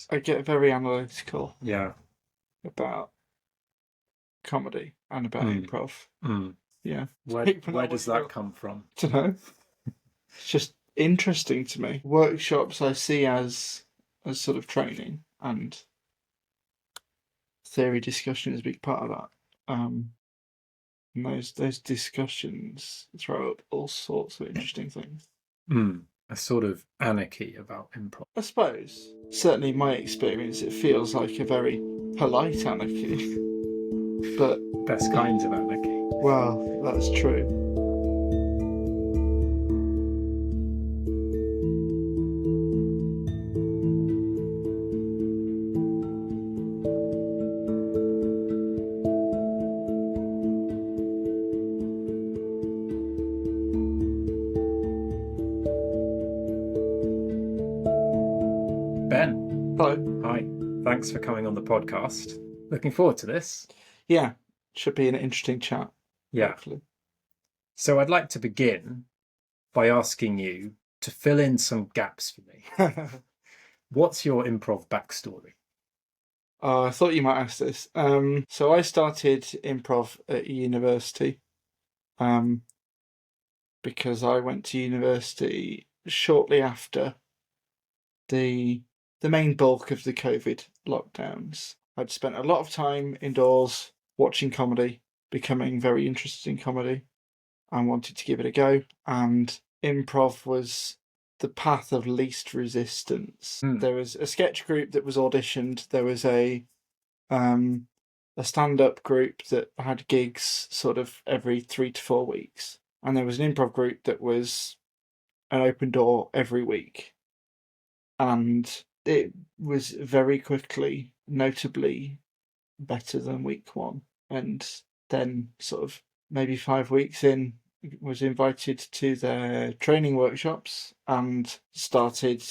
this. I get very analytical Yeah. about comedy and about improv. Yeah. Where does that come from? I don't know. It's just interesting to me. Workshops I see as sort of training, and theory discussion is a big part of that. And those discussions throw up all sorts of interesting things. A sort of anarchy about improv. I suppose. Certainly in my experience, it feels like a very polite anarchy. But best kinds of anarchy. Well, that's true. Ben. Hello. Hi. Thanks for coming on the podcast. Looking forward to this. Yeah, should be an interesting chat. Yeah. Hopefully. So I'd like to begin by asking you to fill in some gaps for me. What's your improv backstory? I thought you might ask this. So I started improv at university because I went to university shortly after the main bulk of the COVID lockdowns. I'd spent a lot of time indoors watching comedy, becoming very interested in comedy, and wanted to give it a go. And improv was the path of least resistance. There was a sketch group that was auditioned. There was a stand-up group that had gigs sort of every 3 to 4 weeks, and there was an improv group that was an open door every week. And it was very quickly, notably better than week one. And then sort of maybe 5 weeks in, was invited to their training workshops and started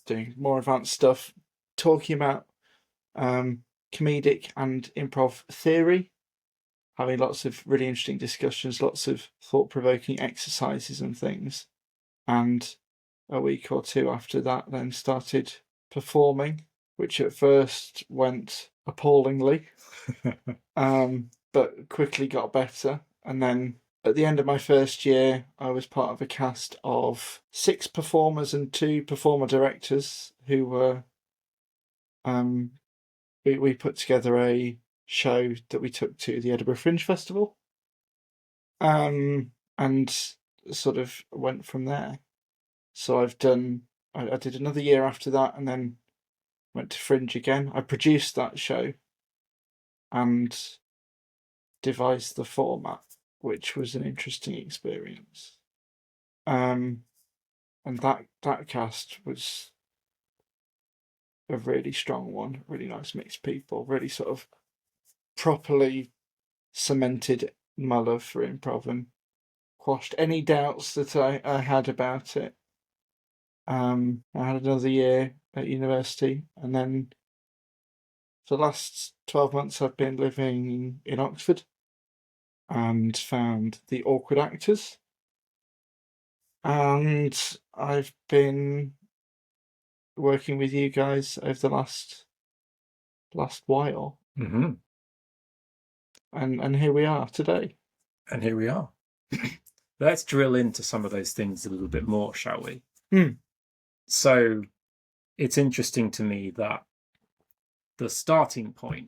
doing more advanced stuff, talking about comedic and improv theory, having lots of really interesting discussions, lots of thought-provoking exercises and things. And a week or two after that, then started performing, which at first went appallingly, but quickly got better. And then at the end of my first year, I was part of a cast of 6 performers and 2 performer directors who were we put together a show that we took to the Edinburgh Fringe Festival, and sort of went from there. So I did another year after that, and then went to Fringe again. I produced that show and devised the format, which was an interesting experience. And that cast was a really strong one, really nice mixed people, really sort of properly cemented my love for improv and quashed any doubts that I had about it. I had another year at university, and then for the last 12 months I've been living in Oxford and found the Awkward Actors, and I've been working with you guys over the last while. Mm-hmm. And here we are today. And here we are. Let's drill into some of those things a little bit more, shall we? So it's interesting to me that the starting point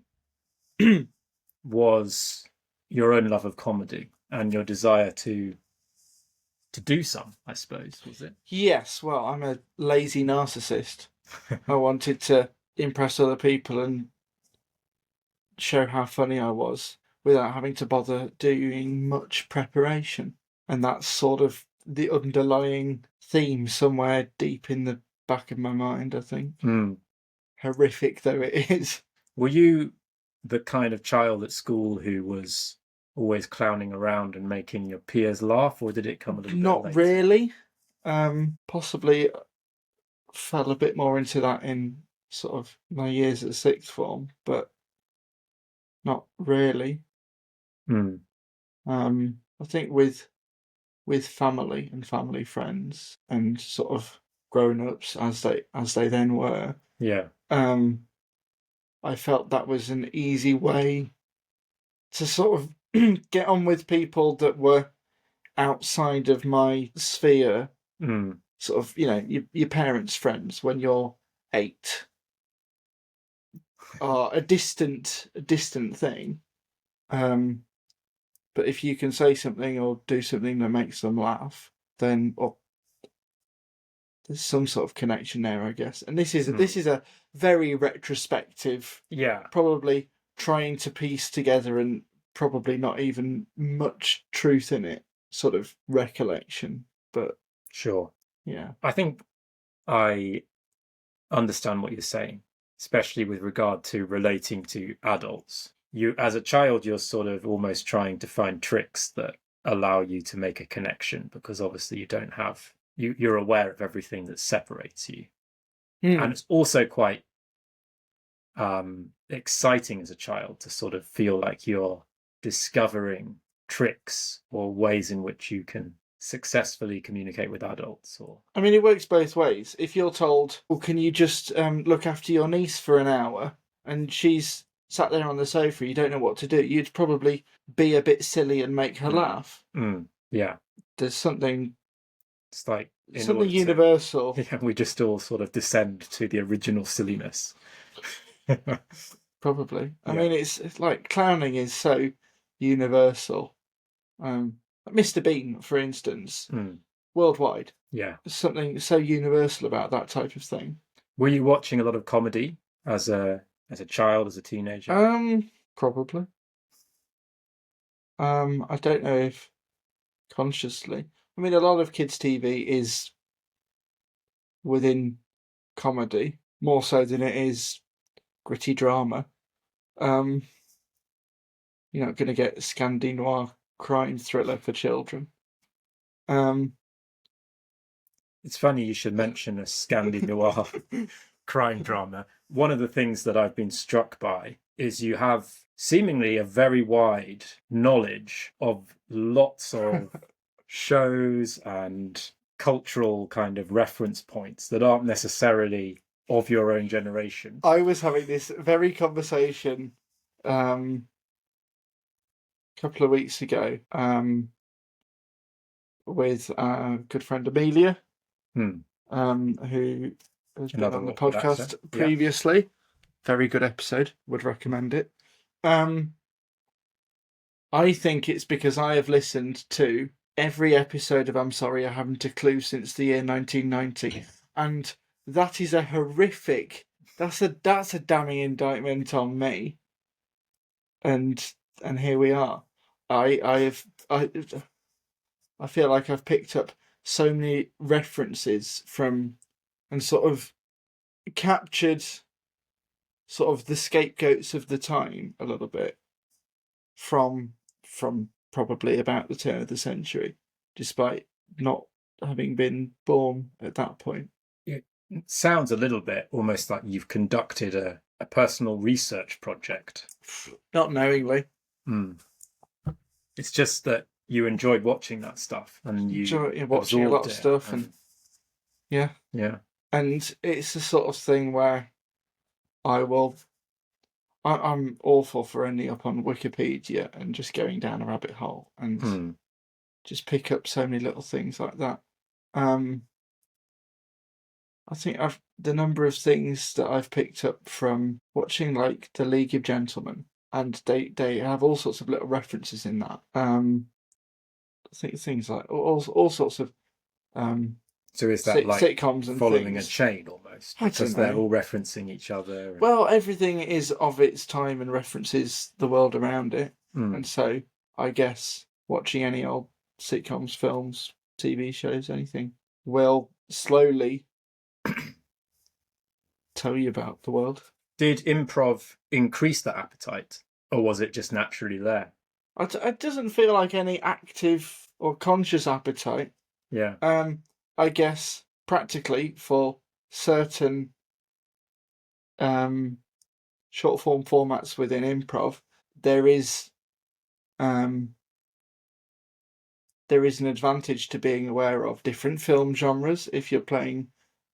was your own love of comedy and your desire to do some, I suppose, was it? Yes, well, I'm a lazy narcissist. I wanted to impress other people and show how funny I was without having to bother doing much preparation. And that's sort of the underlying theme somewhere deep in the back of my mind, I think. Horrific though it is. Were you the kind of child at school who was always clowning around and making your peers laugh, or did it come a little bit later? Not really. Possibly fell a bit more into that in sort of my years at sixth form, but not really. I think with family and family friends and sort of grown-ups as they then were. Yeah. I felt that was an easy way to sort of get on with people that were outside of my sphere. Sort of, your parents' friends when you're 8 are a distant thing. But if you can say something or do something that makes them laugh, then there's some sort of connection there, I guess. And this is a very retrospective, probably trying to piece together and probably not even much truth in it, sort of recollection. But sure. Yeah. I think I understand what you're saying, especially with regard to relating to adults. You, as a child, you're sort of almost trying to find tricks that allow you to make a connection, because obviously you don't have, you're aware of everything that separates you. And it's also quite exciting as a child to sort of feel like you're discovering tricks or ways in which you can successfully communicate with adults. Or I mean, it works both ways. If you're told, well, can you just look after your niece for an hour, and she's sat there on the sofa, you don't know what to do, you'd probably be a bit silly and make her laugh. Yeah. There's something... It's like... something universal. Yeah, we just all sort of descend to the original silliness. Probably. I mean, it's like clowning is so universal. Mr. Bean, for instance, worldwide. Yeah. There's something so universal about that type of thing. Were you watching a lot of comedy as a child, as a teenager? Probably. I don't know if consciously. I mean, a lot of kids' TV is within comedy, more so than it is gritty drama. You're not going to get Scandi noir crime thriller for children. It's funny you should mention a Scandi noir crime drama. One of the things that I've been struck by is you have seemingly a very wide knowledge of lots of shows and cultural kind of reference points that aren't necessarily of your own generation. I was having this very conversation a couple of weeks ago with a good friend Amelia, who has been on the podcast previously. Yeah. Very good episode. Would recommend it. I think it's because I have listened to every episode of I'm Sorry I Haven't a Clue since the year 1990, and that is a horrific. That's a damning indictment on me. And here we are. I feel like I've picked up so many references from and sort of captured sort of the scapegoats of the time a little bit from probably about the turn of the century, despite not having been born at that point. It sounds a little bit almost like you've conducted a personal research project. Not knowingly. It's just that you enjoyed watching that stuff, and you watching a lot of stuff, and yeah. And it's the sort of thing where I'm awful for ending up on Wikipedia and just going down a rabbit hole and just pick up so many little things like that. I think the number of things that I've picked up from watching like The League of Gentlemen, and they have all sorts of little references in that. I think things like all sorts of so is that like sitcoms and following things. A chain almost, because they're all referencing each other? And... Well, everything is of its time and references the world around it, and so I guess watching any old sitcoms, films, TV shows, anything will slowly tell you about the world. Did improv increase that appetite, or was it just naturally there? It doesn't feel like any active or conscious appetite. Yeah. I guess practically for certain short form formats within improv, there is an advantage to being aware of different film genres if you're playing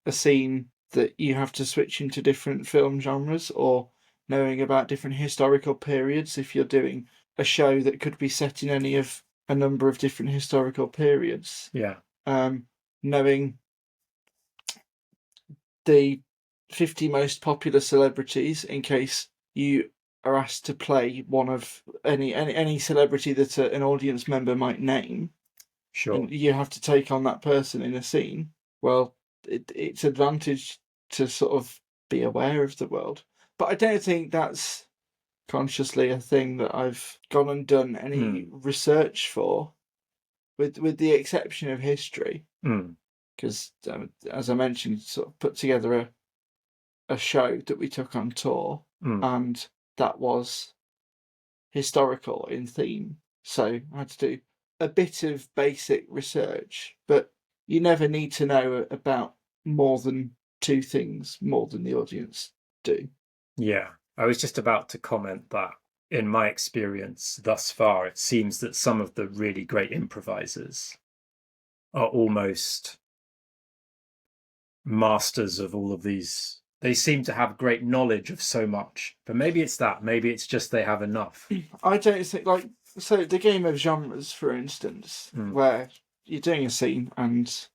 a scene that you have to switch into different film genres, or knowing about different historical periods if you're doing a show that could be set in any of a number of different historical periods. Yeah. Knowing the 50 most popular celebrities in case you are asked to play one of any celebrity that an audience member might name. Sure. And you have to take on that person in a scene. Well, it's advantage to sort of be aware of the world. But I don't think that's consciously a thing that I've gone and done any research for, with the exception of history. Because, as I mentioned, sort of put together a show that we took on tour, and that was historical in theme. So I had to do a bit of basic research, but you never need to know about more than two things more than the audience do. Yeah, I was just about to comment that in my experience thus far, it seems that some of the really great improvisers are almost masters of all of these. They seem to have great knowledge of so much, but maybe it's that. Maybe it's just they have enough. I don't think, so the game of genres, for instance, where you're doing a scene and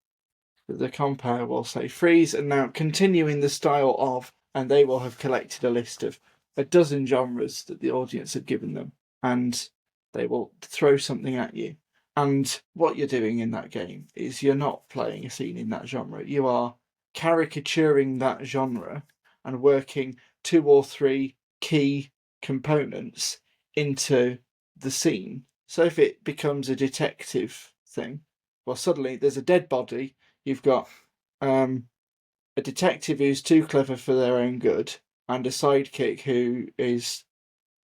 the compere will say freeze and now continue in the style of, and they will have collected a list of a dozen genres that the audience have given them, and they will throw something at you. And what you're doing in that game is you're not playing a scene in that genre. You are caricaturing that genre and working two or three key components into the scene. So if it becomes a detective thing, well, suddenly there's a dead body. You've got a detective who's too clever for their own good, and a sidekick who is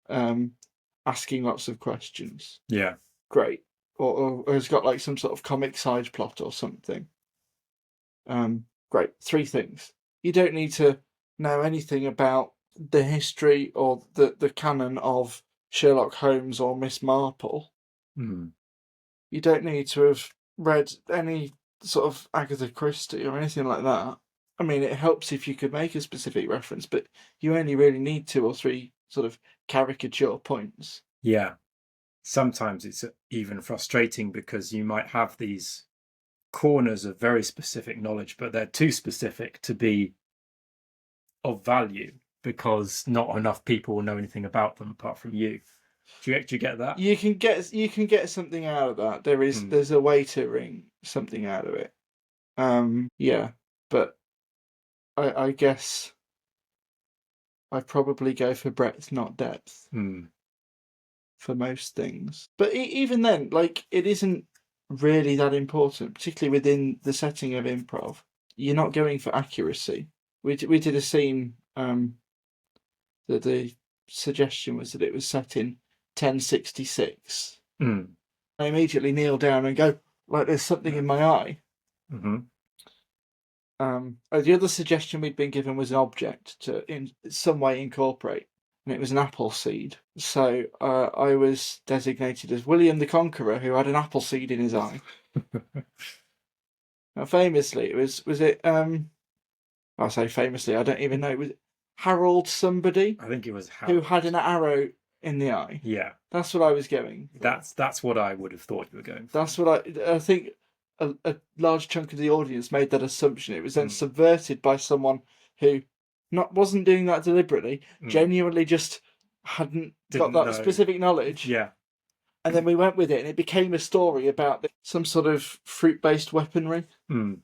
asking lots of questions. Yeah. Great. Or has got like some sort of comic side plot or something. Great. Three things. You don't need to know anything about the history or the canon of Sherlock Holmes or Miss Marple. You don't need to have read any sort of Agatha Christie or anything like that. I mean, it helps if you could make a specific reference, but you only really need two or three sort of caricature points. Yeah. Sometimes it's even frustrating because you might have these corners of very specific knowledge, but they're too specific to be of value because not enough people will know anything about them apart from you. Do you get that? You can get something out of that. There's a way to wring something out of it. Yeah, but I guess I probably go for breadth, not depth, for most things. But even then, like, it isn't really that important, particularly within the setting of improv. You're not going for accuracy. We did a scene. That the suggestion was that it was set in 1066. I immediately kneel down and go, like, there's something in my eye. The other suggestion we'd been given was an object to in some way incorporate, and it was an apple seed. So I was designated as William the Conqueror, who had an apple seed in his eye. Now, famously, was it? I say famously, I don't even know. Was it Harold somebody? I think it was Harold. Who had an arrow in the eye. Yeah, that's what I was going for. That's what I would have thought you were going for. That's what I think. A large chunk of the audience made that assumption. It was then subverted by someone who wasn't doing that deliberately, genuinely just hadn't got that specific knowledge. Yeah. And then we went with it, and it became a story about some sort of fruit-based weaponry. And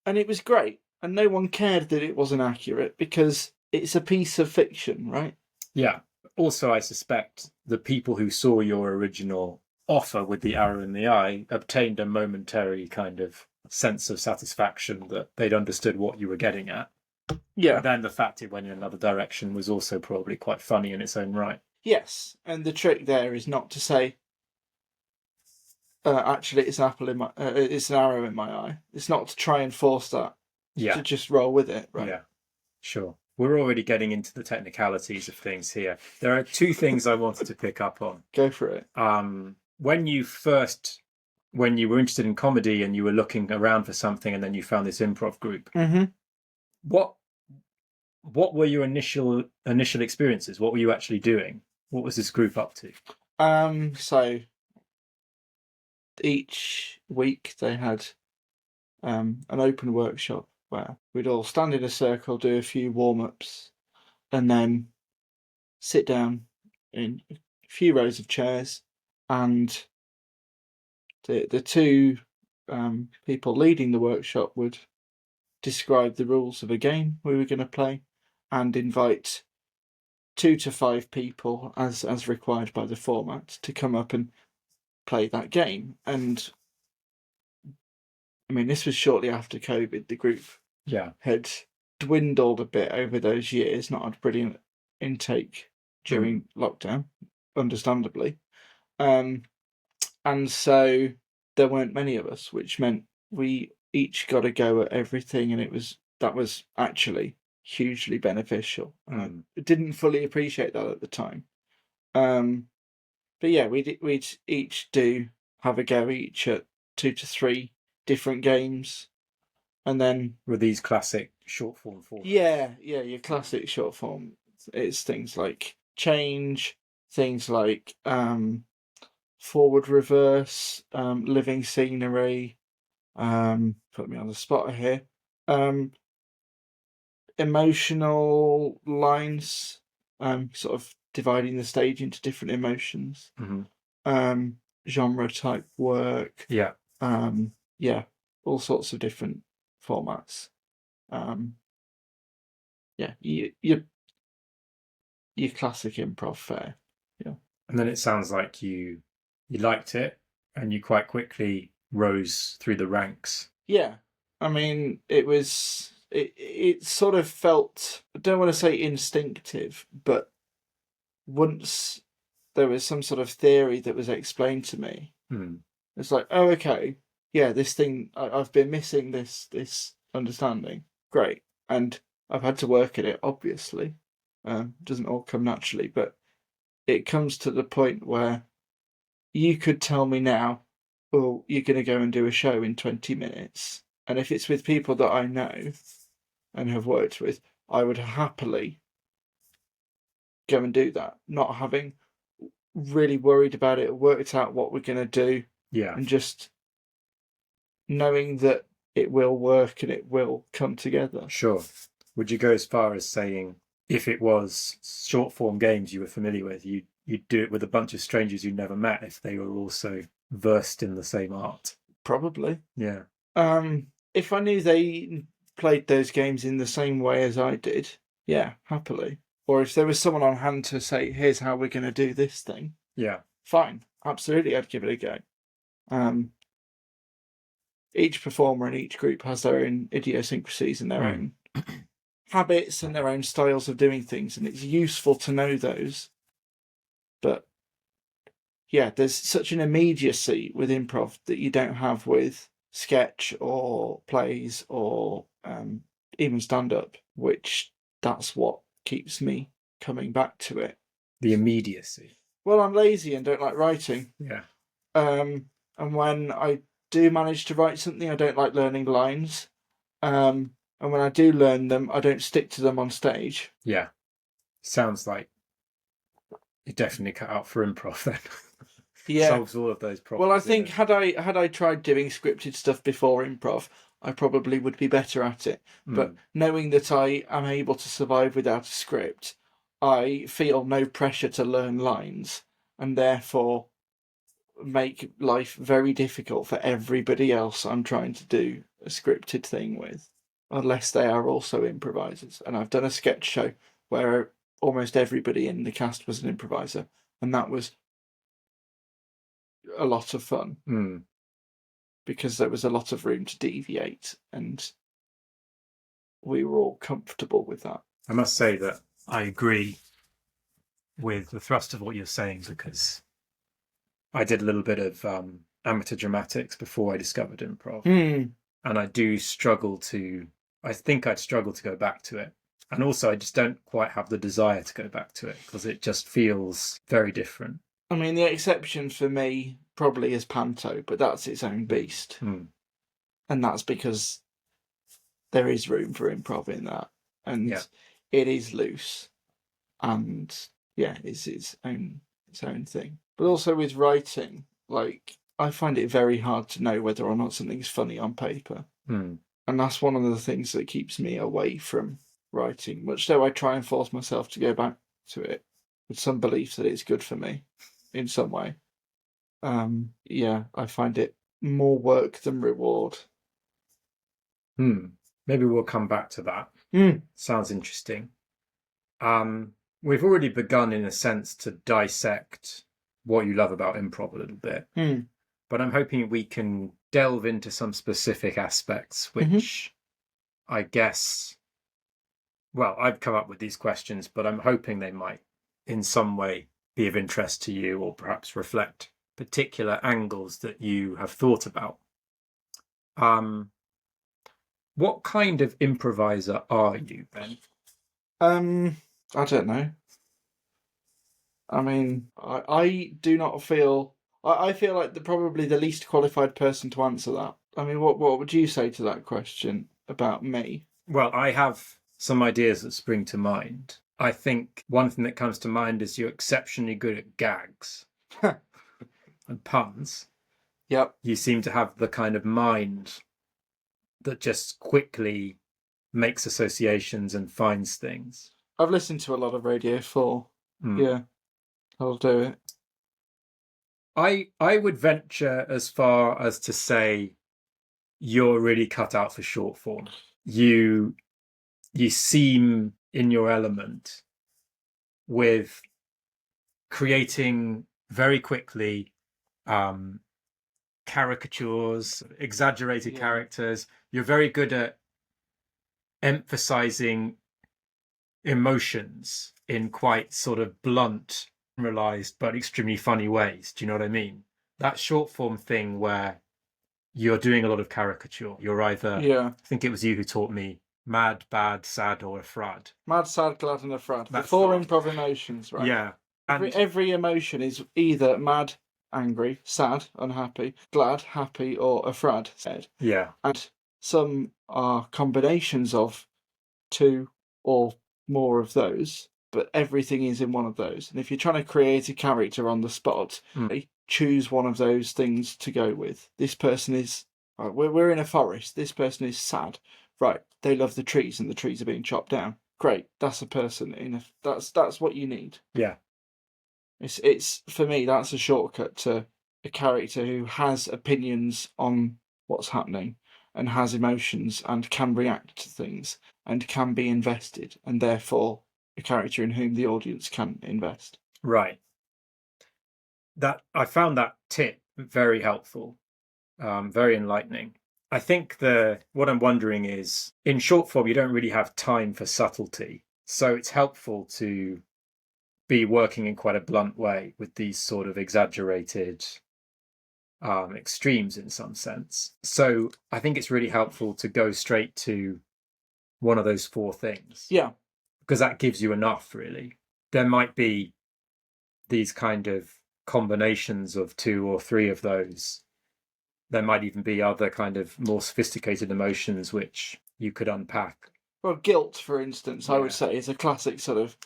it was great, and no one cared that it wasn't accurate because it's a piece of fiction, right? Yeah. Also, I suspect the people who saw your original offer with the arrow in the eye obtained a momentary kind of sense of satisfaction that they'd understood what you were getting at. Yeah. But then the fact it went in another direction was also probably quite funny in its own right. Yes, and the trick there is not to say, actually, it's it's an arrow in my eye. It's not to try and force that. Yeah. To just roll with it, right? Yeah, sure. We're already getting into the technicalities of things here. There are two things I wanted to pick up on. Go for it. When you first when you were interested in comedy and you were looking around for something, and then you found this improv group. Mm-hmm. What were your initial experiences? What were you actually doing? What was this group up to? So each week they had an open workshop where we'd all stand in a circle, do a few warm-ups, and then sit down in a few rows of chairs, and the two people leading the workshop would describe the rules of a game we were going to play and invite 2 to 5 people, as required by the format, to come up and play that game. And I mean, this was shortly after COVID. The group had dwindled a bit over those years, not had brilliant intake during lockdown, understandably. And so there weren't many of us, which meant we each got a go at everything, and that was actually hugely beneficial. I didn't fully appreciate that at the time. But yeah, we'd each have a go each at 2 to 3 different games, and then were these classic short form formats? Yeah, your classic short form. It's things like change, things like forward, reverse, living scenery. Put me on the spot here. Emotional lines. Sort of dividing the stage into different emotions. Mm-hmm. Genre type work. Yeah. All sorts of different formats. Your classic improv fare. Yeah. And then it sounds like you liked it, and you quite quickly rose through the ranks. Yeah. I mean, it sort of felt, I don't want to say instinctive, but once there was some sort of theory that was explained to me, it's like, oh, okay, yeah, this thing, I've been missing this understanding. Great. And I've had to work at it, obviously. Doesn't all come naturally, but it comes to the point where you could tell me now, oh, you're going to go and do a show in 20 minutes. And if it's with people that I know and have worked with, I would happily go and do that, not having really worried about it, worked out what we're going to do. Yeah. And just knowing that it will work and it will come together. Sure. Would you go as far as saying, if it was short form games you were familiar with, you'd do it with a bunch of strangers you never met if they were also versed in the same art? Probably. Yeah. If I knew they played those games in the same way as I did, yeah, happily. Or if there was someone on hand to say, here's how we're going to do this thing. Yeah. Fine. Absolutely, I'd give it a go. Each performer in each group has their own idiosyncrasies and their own habits and their own styles of doing things, and it's useful to know those. But yeah, there's such an immediacy with improv that you don't have with sketch or plays or even stand-up, which that's what keeps me coming back to it. The immediacy. Well, I'm lazy and don't like writing. Yeah. And when I do manage to write something, I don't like learning lines. And when I do learn them, I don't stick to them on stage. Yeah. Sounds like you definitely cut out for improv then. Yeah. Solves all of those problems. Well, I think had I tried doing scripted stuff before improv, I probably would be better at it. But knowing that I am able to survive without a script, I feel no pressure to learn lines, and therefore make life very difficult for everybody else I'm trying to do a scripted thing with, unless they are also improvisers. And I've done a sketch show where almost everybody in the cast was an improviser, and that was a lot of fun because there was a lot of room to deviate, and we were all comfortable with that. I must say that I agree with the thrust of what you're saying, because I did a little bit of amateur dramatics before I discovered improv. And I do struggle to, I think I'd struggle to go back to it. And also I just don't quite have the desire to go back to it because it just feels very different. I mean, the exception for me probably as panto, but that's its own beast. And that's because there is room for improv in that, and it is loose, and it's its own thing. But also with writing, like, I find it very hard to know whether or not something's funny on paper, and that's one of the things that keeps me away from writing. Much though I try and force myself to go back to it with some belief that it's good for me in some way. I find it more work than reward. Maybe we'll come back to that. Sounds interesting. We've already begun, in a sense, to dissect what you love about improv a little bit. But I'm hoping we can delve into some specific aspects, which I guess, well, I've come up with these questions, but I'm hoping they might in some way be of interest to you, or perhaps reflect particular angles that you have thought about. What kind of improviser are you, Ben? I don't know. I mean, I do not feel... I feel like probably the least qualified person to answer that. I mean, what would you say to that question about me? Well, I have some ideas that spring to mind. I think one thing that comes to mind is you're exceptionally good at gags and puns. Yep. You seem to have the kind of mind that just quickly makes associations and finds things. I've listened to a lot of Radio 4. Yeah, I'll do it. I would venture as far as to say you're really cut out for short form. You seem in your element with creating very quickly caricatures, exaggerated characters. You're very good at emphasizing emotions in quite sort of blunt, generalized, but extremely funny ways. Do you know what I mean? That short form thing where you're doing a lot of caricature. You're either, I think it was you who taught me, mad, bad, sad, or a frad. Mad, sad, glad, and a frad. The four improv emotions, right? Yeah. Every emotion is either mad, angry, sad, unhappy, glad, happy, or a frad, sad. Yeah. And some are combinations of two or more of those, but everything is in one of those. And if you're trying to create a character on the spot, choose one of those things to go with. This person is... we're in a forest. This person is sad. Right, they love the trees and the trees are being chopped down. Great, that's a person in a... That's what you need. Yeah. It's for me, that's a shortcut to a character who has opinions on what's happening and has emotions and can react to things and can be invested, and therefore a character in whom the audience can invest. Right. That I found that tip very helpful, very enlightening. I think what I'm wondering is, in short form, you don't really have time for subtlety. So it's helpful to be working in quite a blunt way with these sort of exaggerated extremes in some sense. So I think it's really helpful to go straight to one of those four things. Yeah. Because that gives you enough, really. There might be these kind of combinations of two or three of those. There might even be other kind of more sophisticated emotions which you could unpack. Well, guilt, for instance, I would say is a classic sort of...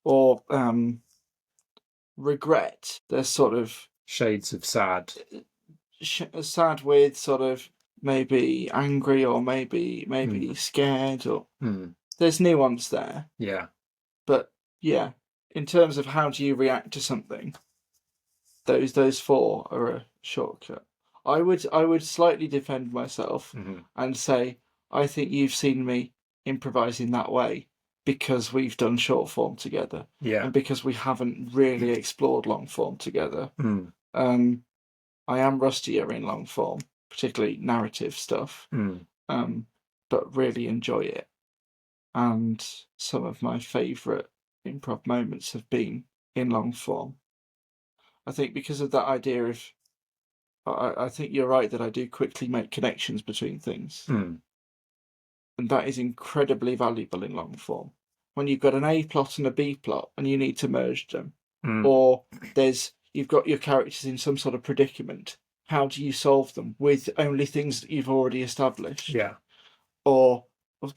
Or regret. There's sort of... Shades of sad. Sad with sort of maybe angry or maybe scared, or... There's nuance there. Yeah. But, yeah, in terms of how do you react to something, those four are a shortcut. I would slightly defend myself and say, I think you've seen me improvise in that way because we've done short form together. Yeah. And because we haven't really explored long form together. I am rustier in long form, particularly narrative stuff, but really enjoy it. And some of my favourite improv moments have been in long form. I think because of that idea of... I think you're right that I do quickly make connections between things. And that is incredibly valuable in long form. When you've got an A plot and a B plot and you need to merge them, or there's you've got your characters in some sort of predicament. How do you solve them with only things that you've already established? Yeah. Or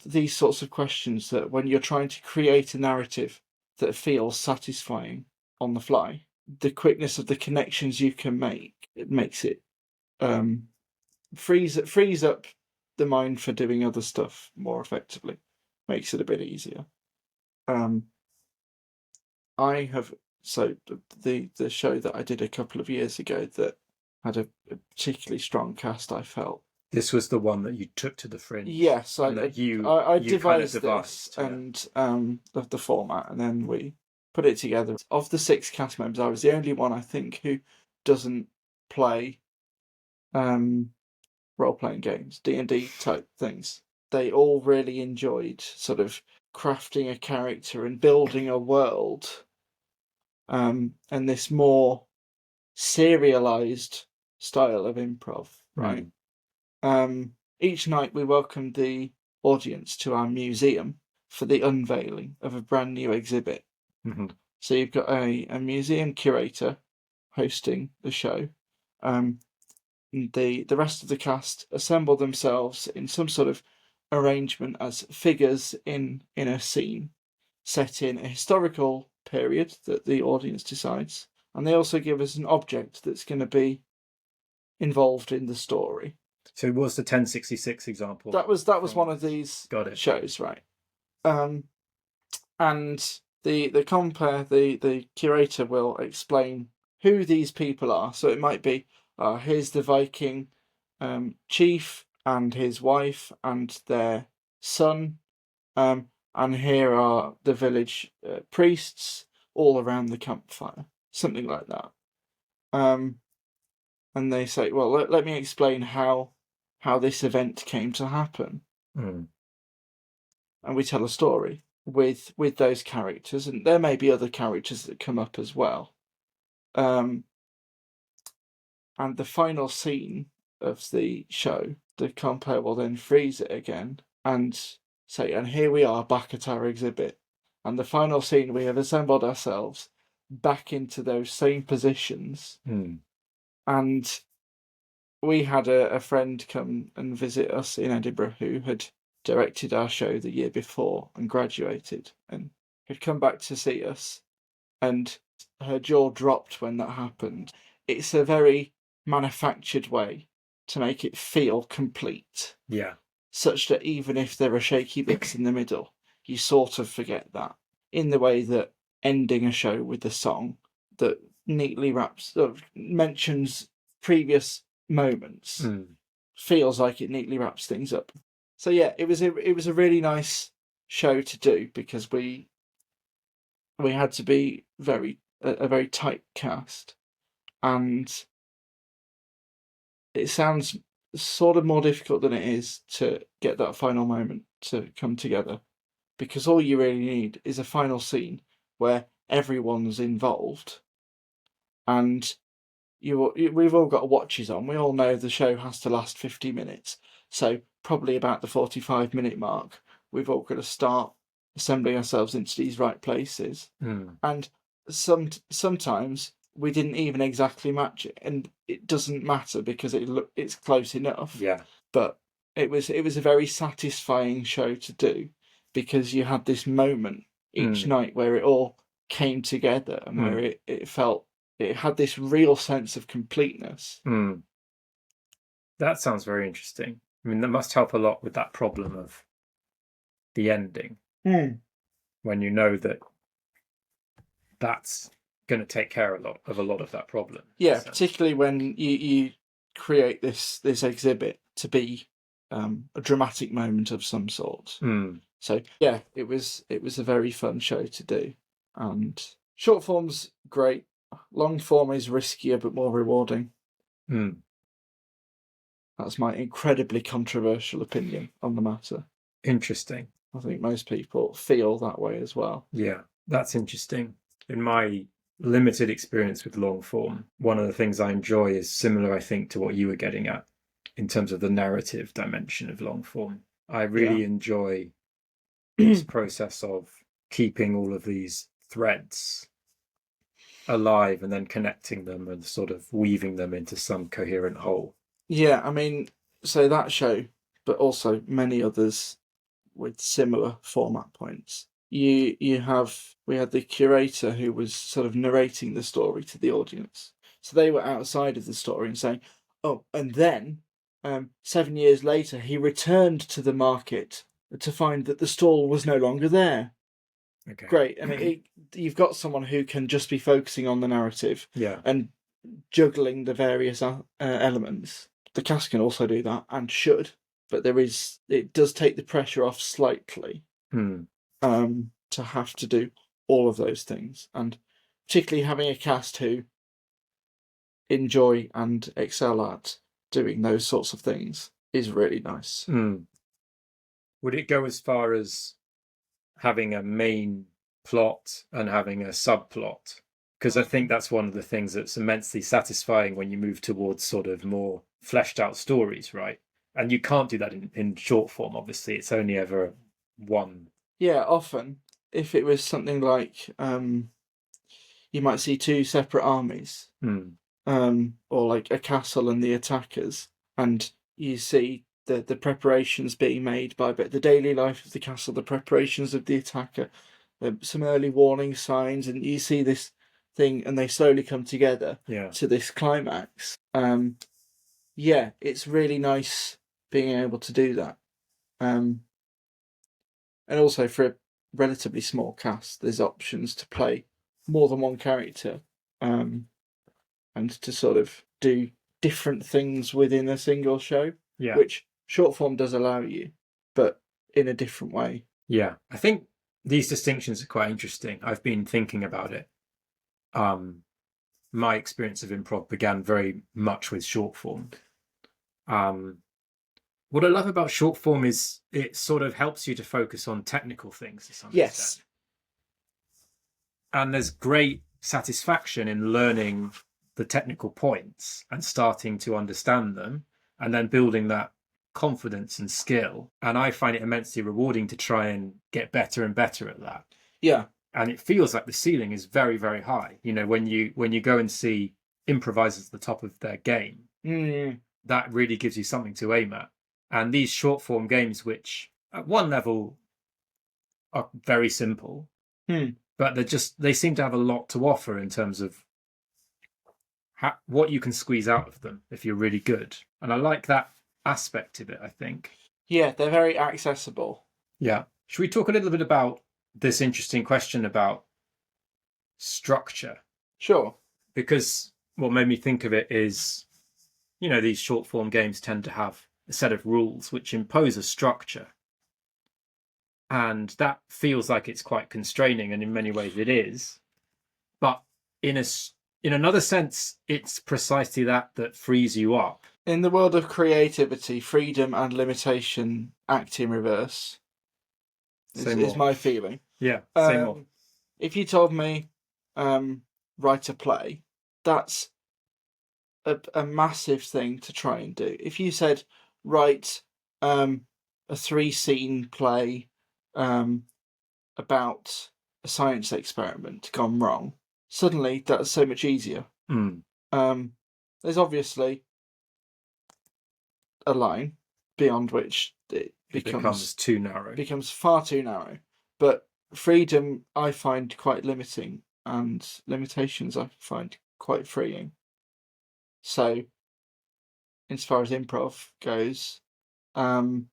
these sorts of questions that when you're trying to create a narrative that feels satisfying on the fly, the quickness of the connections you can make, it makes it frees up the mind for doing other stuff more effectively. Makes it a bit easier. I have the show that I did a couple of years ago that had a particularly strong cast, I felt. This was the one that you took to the Fringe. Yes, I devised this yeah. and the format, and then we put it together. Of the 6 cast members, I was the only one, I think, who doesn't play role-playing games, D&D type things. They all really enjoyed sort of crafting a character and building a world, and this more serialized style of improv, right? Each night we welcomed the audience to our museum for the unveiling of a brand new exhibit. Mm-hmm. So you've got a museum curator hosting the show. The rest of the cast assemble themselves in some sort of arrangement as figures in a scene set in a historical period that the audience decides, and they also give us an object that's going to be involved in the story. So it was the 1066 example. That was one of these shows, right? And the curator will explain who these people are. So it might be, here's the Viking chief and his wife and their son, and here are the village priests all around the campfire, something like that. And they say, well, let me explain how this event came to happen. And we tell a story with those characters, and there may be other characters that come up as well. And the final scene of the show, the compo will then freeze it again and say, and here we are back at our exhibit. And the final scene, we have assembled ourselves back into those same positions. And we had a friend come and visit us in Edinburgh who had directed our show the year before and graduated, and had come back to see us, and her jaw dropped when that happened. It's a very manufactured way to make it feel complete. Yeah. Such that even if there are shaky bits in the middle, you sort of forget that. In the way that ending a show with a song that neatly mentions previous moments feels like it neatly wraps things up. So yeah, it was a really nice show to do because we had to be a very tight cast, and it sounds sort of more difficult than it is to get that final moment to come together, because all you really need is a final scene where everyone's involved, and we've all got watches on. We all know the show has to last 50 minutes, so probably about the 45-minute mark, we've all got to start assembling ourselves into these right places. And sometimes we didn't even exactly match it, and it doesn't matter because it's close enough. Yeah. But it was a very satisfying show to do because you had this moment each night where it all came together and where it felt it had this real sense of completeness. That sounds very interesting. I mean, that must help a lot with that problem of the ending. When you know that that's going to take care of a lot of that problem. Yeah, particularly when you create this exhibit to be a dramatic moment of some sort. So yeah, it was a very fun show to do, and short form's great. Long form is riskier but more rewarding. That's my incredibly controversial opinion on the matter. Interesting. I think most people feel that way as well. Yeah, that's interesting. In my limited experience with long form, one of the things I enjoy is similar, I think, to what you were getting at in terms of the narrative dimension of long form. I really enjoy this process of keeping all of these threads alive and then connecting them and sort of weaving them into some coherent whole. Yeah, I mean, so that show, but also many others with similar format points. We had the curator who was sort of narrating the story to the audience. So they were outside of the story and saying, oh, and then 7 years later, he returned to the market to find that the stall was no longer there. Okay. Great. And you've got someone who can just be focusing on the narrative and juggling the various elements. The cast can also do that and should, but it does take the pressure off slightly to have to do all of those things. And particularly having a cast who enjoy and excel at doing those sorts of things is really nice. Would it go as far as having a main plot and having a subplot? Because I think that's one of the things that's immensely satisfying when you move towards sort of more fleshed out stories, right? And you can't do that in short form, obviously. It's only ever one. Yeah, often. If it was something like you might see two separate armies, or like a castle and the attackers, and you see the preparations being made by the daily life of the castle, the preparations of the attacker, some early warning signs, and you see this thing, and they slowly come together to this climax. Yeah, it's really nice being able to do that. And also for a relatively small cast, there's options to play more than one character, and to sort of do different things within a single show, which short form does allow you, but in a different way. Yeah, I think these distinctions are quite interesting. I've been thinking about it. My experience of improv began very much with short form. What I love about short form is it sort of helps you to focus on technical things to some extent. And there's great satisfaction in learning the technical points and starting to understand them and then building that confidence and skill. And I find it immensely rewarding to try and get better and better at that. Yeah. And it feels like the ceiling is very, very high. You know, when you go and see improvisers at the top of their game, that really gives you something to aim at. And these short form games, which at one level are very simple, but they seem to have a lot to offer in terms of what you can squeeze out of them if you're really good. And I like that aspect of it, I think. Yeah, they're very accessible. Yeah. Should we talk a little bit about this interesting question about structure? Sure. Because what made me think of it is, you know, these short form games tend to have a set of rules which impose a structure. And that feels like it's quite constraining, and in many ways it is. But in another sense, it's precisely that frees you up. In the world of creativity, freedom and limitation act in reverse. Is my feeling. Yeah, say more. If you told me write a play, that's a massive thing to try and do. If you said write a 3-scene play about a science experiment gone wrong, suddenly that's so much easier. There's obviously a line beyond which it becomes too narrow. Becomes far too narrow. But freedom I find quite limiting, and limitations I find quite freeing. So, as far as improv goes, having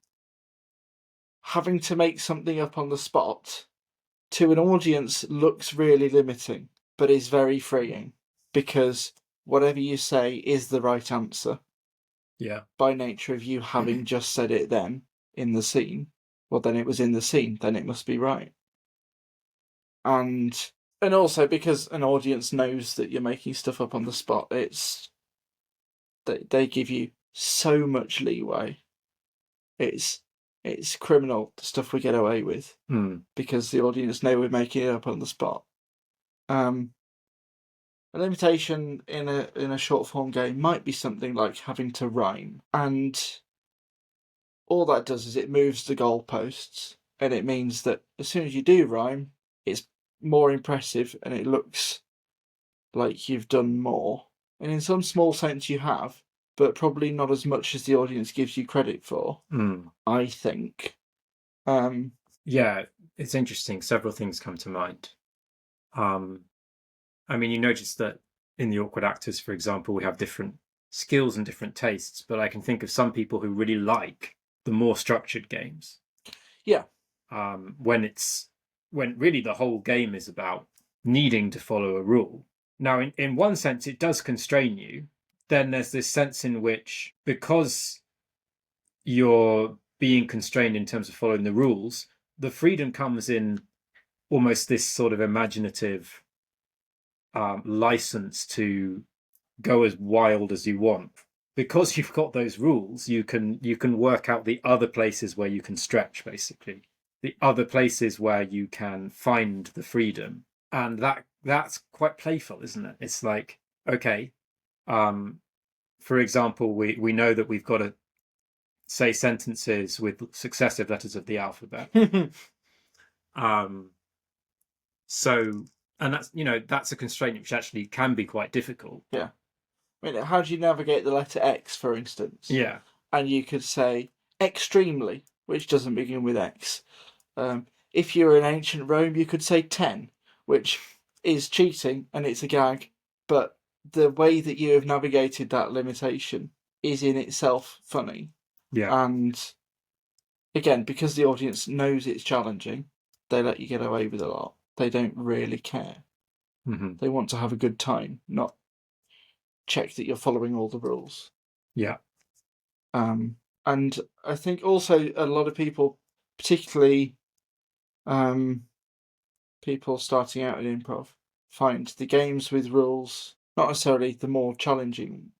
to make something up on the spot to an audience looks really limiting, but is very freeing, because whatever you say is the right answer. Yeah. By nature of you having just said it then in the scene. Well, then it was in the scene, then it must be right. And also because an audience knows that you're making stuff up on the spot, they give you so much leeway. It's criminal, the stuff we get away with, because the audience know we're making it up on the spot. A limitation in a short form game might be something like having to rhyme, and all that does is it moves the goalposts, and it means that as soon as you do rhyme, it's more impressive and it looks like you've done more. And in some small sense you have, but probably not as much as the audience gives you credit for, I think. Yeah, it's interesting. Several things come to mind. I mean, you notice that in the Awkward Actors, for example, we have different skills and different tastes, but I can think of some people who really like the more structured games. Yeah. When really the whole game is about needing to follow a rule. Now, in one sense, it does constrain you. Then there's this sense in which, because you're being constrained in terms of following the rules, the freedom comes in almost this sort of imaginative license to go as wild as you want. Because you've got those rules, you can work out the other places where you can stretch, basically, the other places where you can find the freedom, and that's quite playful, isn't it? It's like, okay, for example, we know that we've got to say sentences with successive letters of the alphabet. So, and that's a constraint which actually can be quite difficult. Yeah. I mean, how do you navigate the letter X, for instance? Yeah. And you could say extremely, which doesn't begin with X. If you're in ancient Rome, you could say 10, which is cheating and it's a gag, but the way that you have navigated that limitation is in itself funny. Yeah. And again, because the audience knows it's challenging, they let you get away with a lot. They don't really care. Mm-hmm. They want to have a good time, not check that you're following all the rules. Yeah. And I think also a lot of people, particularly people starting out in improv, find the games with rules not necessarily the more challenging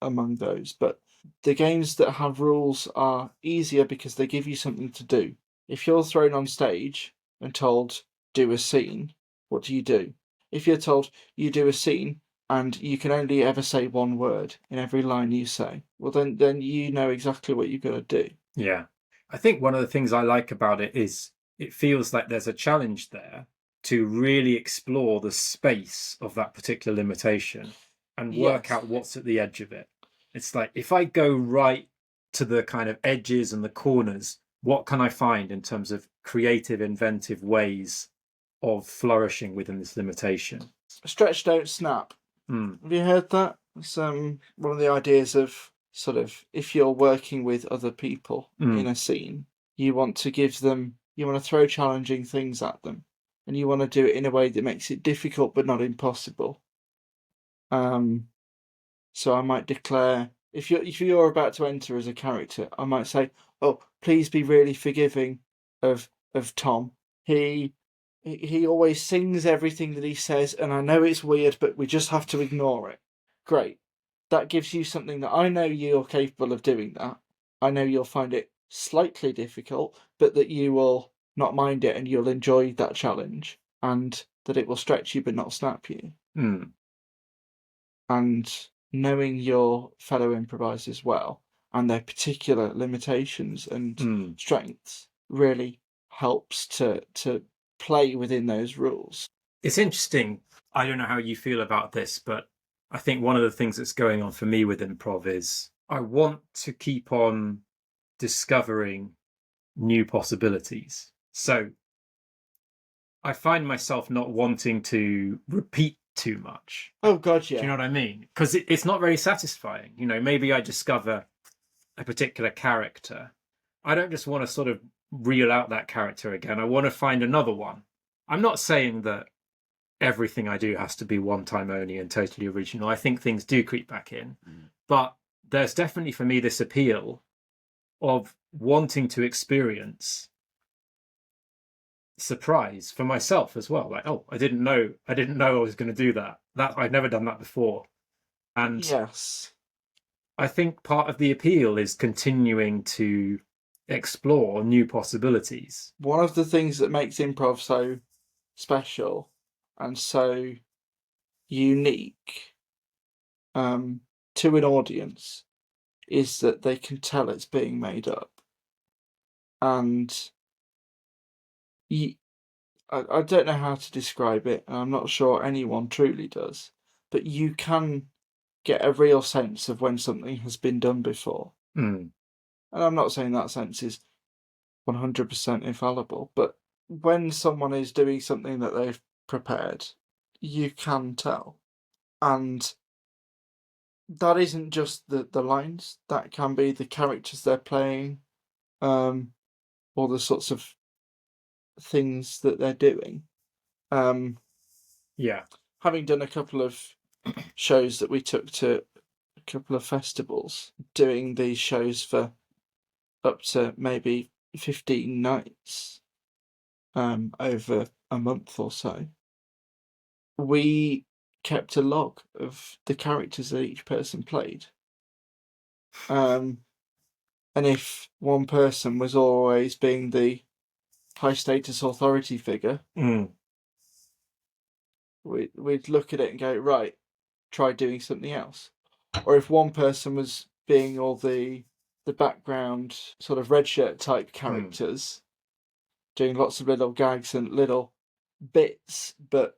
among those, but the games that have rules are easier because they give you something to do. If you're thrown on stage and told, do a scene, what do? If you're told you do a scene and you can only ever say one word in every line you say, well, then you know exactly what you're going to do. Yeah. I think one of the things I like about it is it feels like there's a challenge there to really explore the space of that particular limitation and work out what's at the edge of it. It's like, if I go right to the kind of edges and the corners, what can I find in terms of creative, inventive ways of flourishing within this limitation? Stretch, don't snap. Have you heard that? It's one of the ideas of sort of, if you're working with other people in a scene, you want to throw challenging things at them, and you want to do it in a way that makes it difficult but not impossible. So I might declare, if you're about to enter as a character, I might say, "Oh, please be really forgiving of Tom. He always sings everything that he says, and I know it's weird, but we just have to ignore it." Great. That gives you something that I know you're capable of doing that. I know you'll find it slightly difficult, but that you will not mind it and you'll enjoy that challenge, and that it will stretch you but not snap you. And knowing your fellow improvisers well and their particular limitations and strengths really helps to play within those rules. It's interesting. I don't know how you feel about this, but I think one of the things that's going on for me with improv is I want to keep on discovering new possibilities. So I find myself not wanting to repeat too much. Oh, God, yeah. Do you know what I mean? Because it's not very satisfying. Maybe I discover a particular character. I don't just want to sort of reel out that character again. I want to find another one. I'm not saying that everything I do has to be one time only and totally original. I think things do creep back in. But there's definitely for me this appeal of wanting to experience surprise for myself as well. Like, oh, I didn't know I was going to do that. I've never done that before. And yes, I think part of the appeal is continuing to explore new possibilities. one of the things that makes improv so special and so unique to an audience is that they can tell it's being made up. And I don't know how to describe it, and I'm not sure anyone truly does, but you can get a real sense of when something has been done before. Mm. And I'm not saying that sense is 100% infallible, but when someone is doing something that they've prepared, you can tell. And that isn't just the lines, that can be the characters they're playing, or the sorts of things that they're doing. Yeah. Having done a couple of shows that we took to a couple of festivals, doing these shows for up to maybe 15 nights, over a month or so, we kept a log of the characters that each person played. And if one person was always being the high status authority figure, we'd look at it and go, right, try doing something else. Or if one person was being all the background sort of red shirt type characters, doing lots of little gags and little bits, but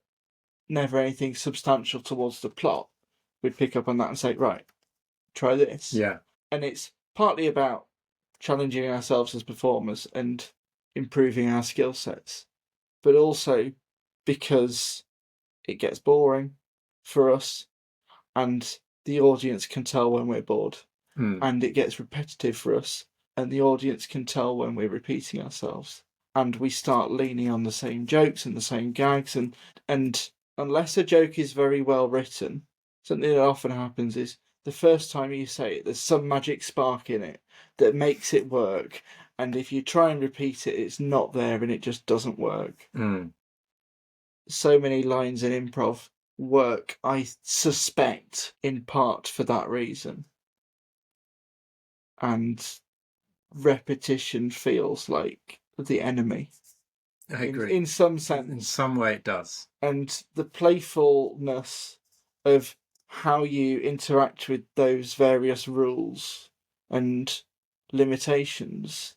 never anything substantial towards the plot, we'd pick up on that and say, right, try this. Yeah. And it's partly about challenging ourselves as performers and improving our skill sets, but also because it gets boring for us and the audience can tell when we're bored, and it gets repetitive for us and the audience can tell when we're repeating ourselves, and we start leaning on the same jokes and the same gags, and unless a joke is very well written, something that often happens is the first time you say it, there's some magic spark in it that makes it work, and if you try and repeat it, it's not there and it just doesn't work. So many lines in improv work, I suspect, in part for that reason. And repetition feels like the enemy. I agree. In some sense. In some way it does. And the playfulness of how you interact with those various rules and limitations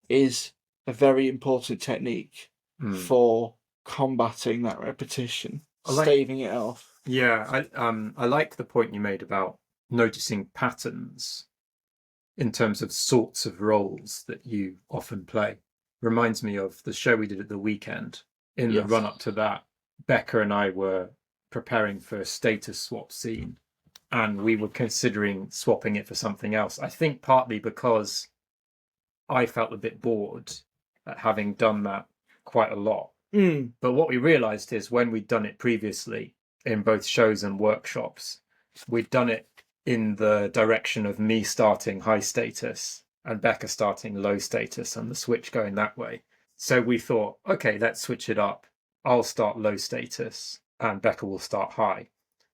is a very important technique for combating that repetition, staving it off. Yeah, I like the point you made about noticing patterns in terms of sorts of roles that you often play. Reminds me of the show we did at the weekend. In the run up to that, Becca and I were preparing for a status swap scene, and we were considering swapping it for something else. I think partly because I felt a bit bored at having done that quite a lot. But what we realized is when we'd done it previously in both shows and workshops, we'd done it in the direction of me starting high status and Becca starting low status, and the switch going that way. So we thought, okay, let's switch it up. I'll start low status and Becca will start high.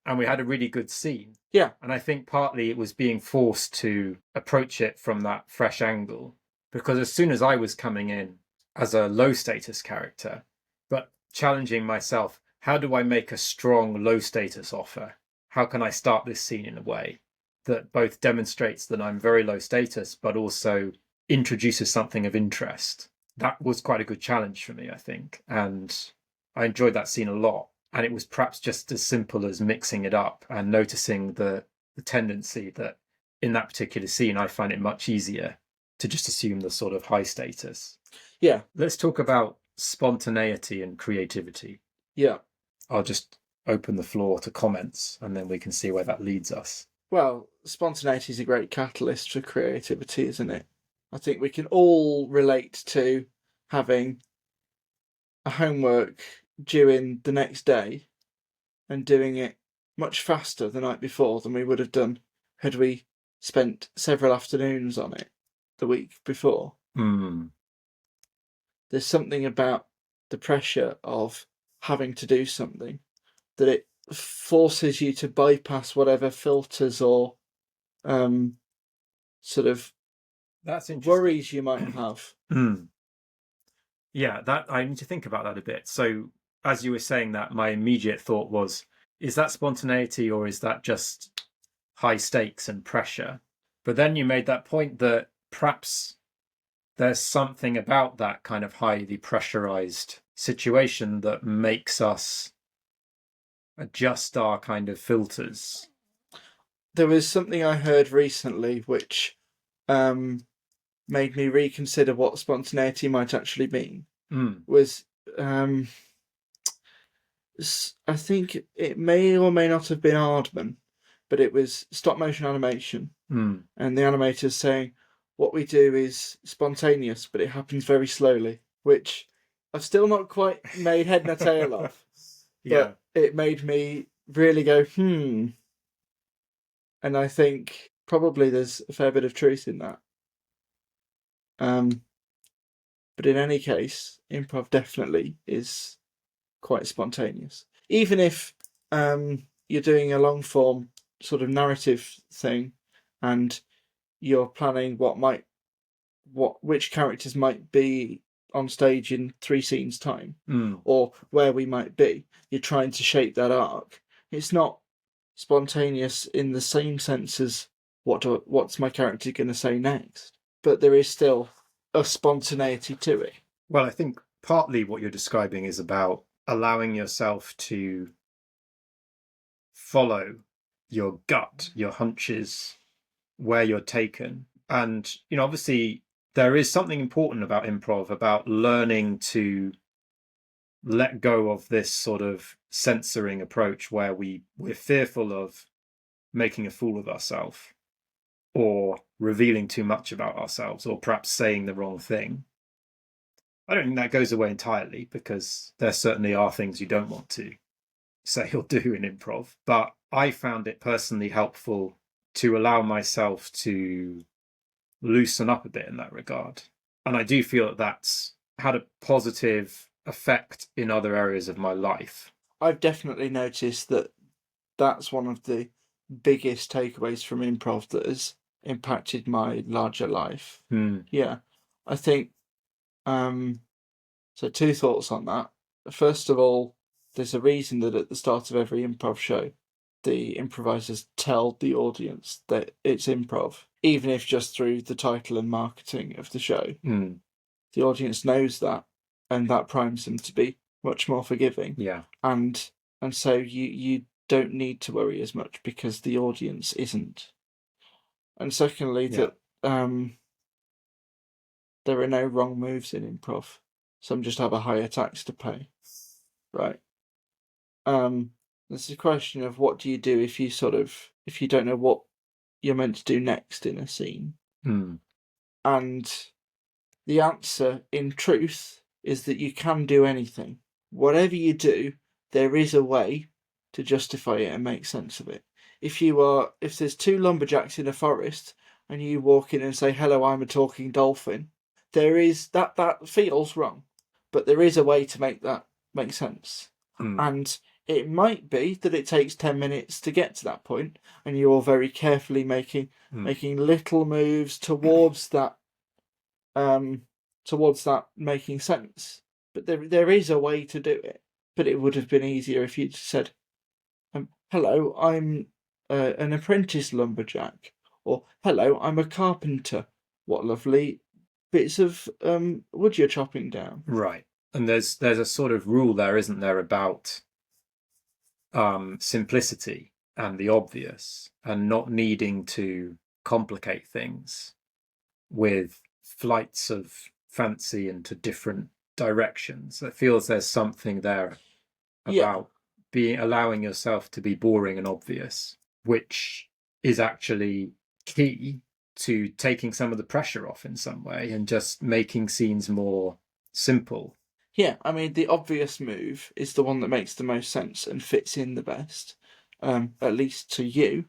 And we had a really good scene. Yeah. And I think partly it was being forced to approach it from that fresh angle, because as soon as I was coming in as a low status character, but challenging myself, how do I make a strong low status offer? How can I start this scene in a way that both demonstrates that I'm very low status, but also introduces something of interest? That was quite a good challenge for me, I think. And I enjoyed that scene a lot. And it was perhaps just as simple as mixing it up and noticing the tendency that in that particular scene, I find it much easier to just assume the sort of high status. Yeah. Let's talk about spontaneity and creativity. Yeah. I'll just open the floor to comments and then we can see where that leads us. Well, spontaneity is a great catalyst for creativity, isn't it? I think we can all relate to having a homework due in the next day and doing it much faster the night before than we would have done had we spent several afternoons on it the week before. There's something about the pressure of having to do something that it forces you to bypass whatever filters or sort of worries you might have. Yeah, that I need to think about that a bit. So as you were saying that, my immediate thought was, is that spontaneity or is that just high stakes and pressure? But then you made that point that perhaps there's something about that kind of highly pressurized situation that makes us adjust our kind of filters. There was something I heard recently which made me reconsider what spontaneity might actually mean. Was I think it may or may not have been Aardman, but it was stop motion animation, and the animator's saying what we do is spontaneous, but it happens very slowly, which I've still not quite made head nor tail of. But it made me really go, And I think probably there's a fair bit of truth in that. But in any case, improv definitely is quite spontaneous. Even if you're doing a long form sort of narrative thing and you're planning which characters might be on stage in 3 scenes time, or where we might be, you're trying to shape that arc. It's not spontaneous in the same sense as what's my character going to say next, but there is still a spontaneity to it. Well, I think partly what you're describing is about allowing yourself to follow your gut, your hunches, where you're taken. And, obviously there is something important about improv, about learning to let go of this sort of censoring approach where we're fearful of making a fool of ourselves or revealing too much about ourselves or perhaps saying the wrong thing. I don't think that goes away entirely, because there certainly are things you don't want to say or do in improv. But I found it personally helpful to allow myself to loosen up a bit in that regard. And I do feel that that's had a positive effect in other areas of my life. I've definitely noticed that that's one of the biggest takeaways from improv that has impacted my larger life. Yeah, I think so 2 thoughts on that. First of all, there's a reason that at the start of every improv show the improvisers tell the audience that it's improv, even if just through the title and marketing of the show. The audience knows that, and that primes them to be much more forgiving. Yeah. And so you don't need to worry as much because the audience isn't. And secondly, that there are no wrong moves in improv. Some just have a higher tax to pay. Right. There's a question of what do you do if you don't know what you're meant to do next in a scene. And the answer, in truth, is that you can do anything. Whatever you do, there is a way to justify it and make sense of it. If there's 2 lumberjacks in a forest and you walk in and say, "Hello, I'm a talking dolphin," there is that feels wrong, but there is a way to make that make sense. And it might be that it takes 10 minutes to get to that point, and you're very carefully making little moves towards that making sense. But there is a way to do it. But it would have been easier if you'd said, "Hello, I'm an apprentice lumberjack," or "Hello, I'm a carpenter. What lovely bits of wood you're chopping down." Right. And there's a sort of rule there, isn't there, about simplicity and the obvious, and not needing to complicate things with flights of fancy into different directions. It feels there's something there about allowing yourself to be boring and obvious, which is actually key to taking some of the pressure off in some way and just making scenes more simple. Yeah, I mean, the obvious move is the one that makes the most sense and fits in the best, at least to you,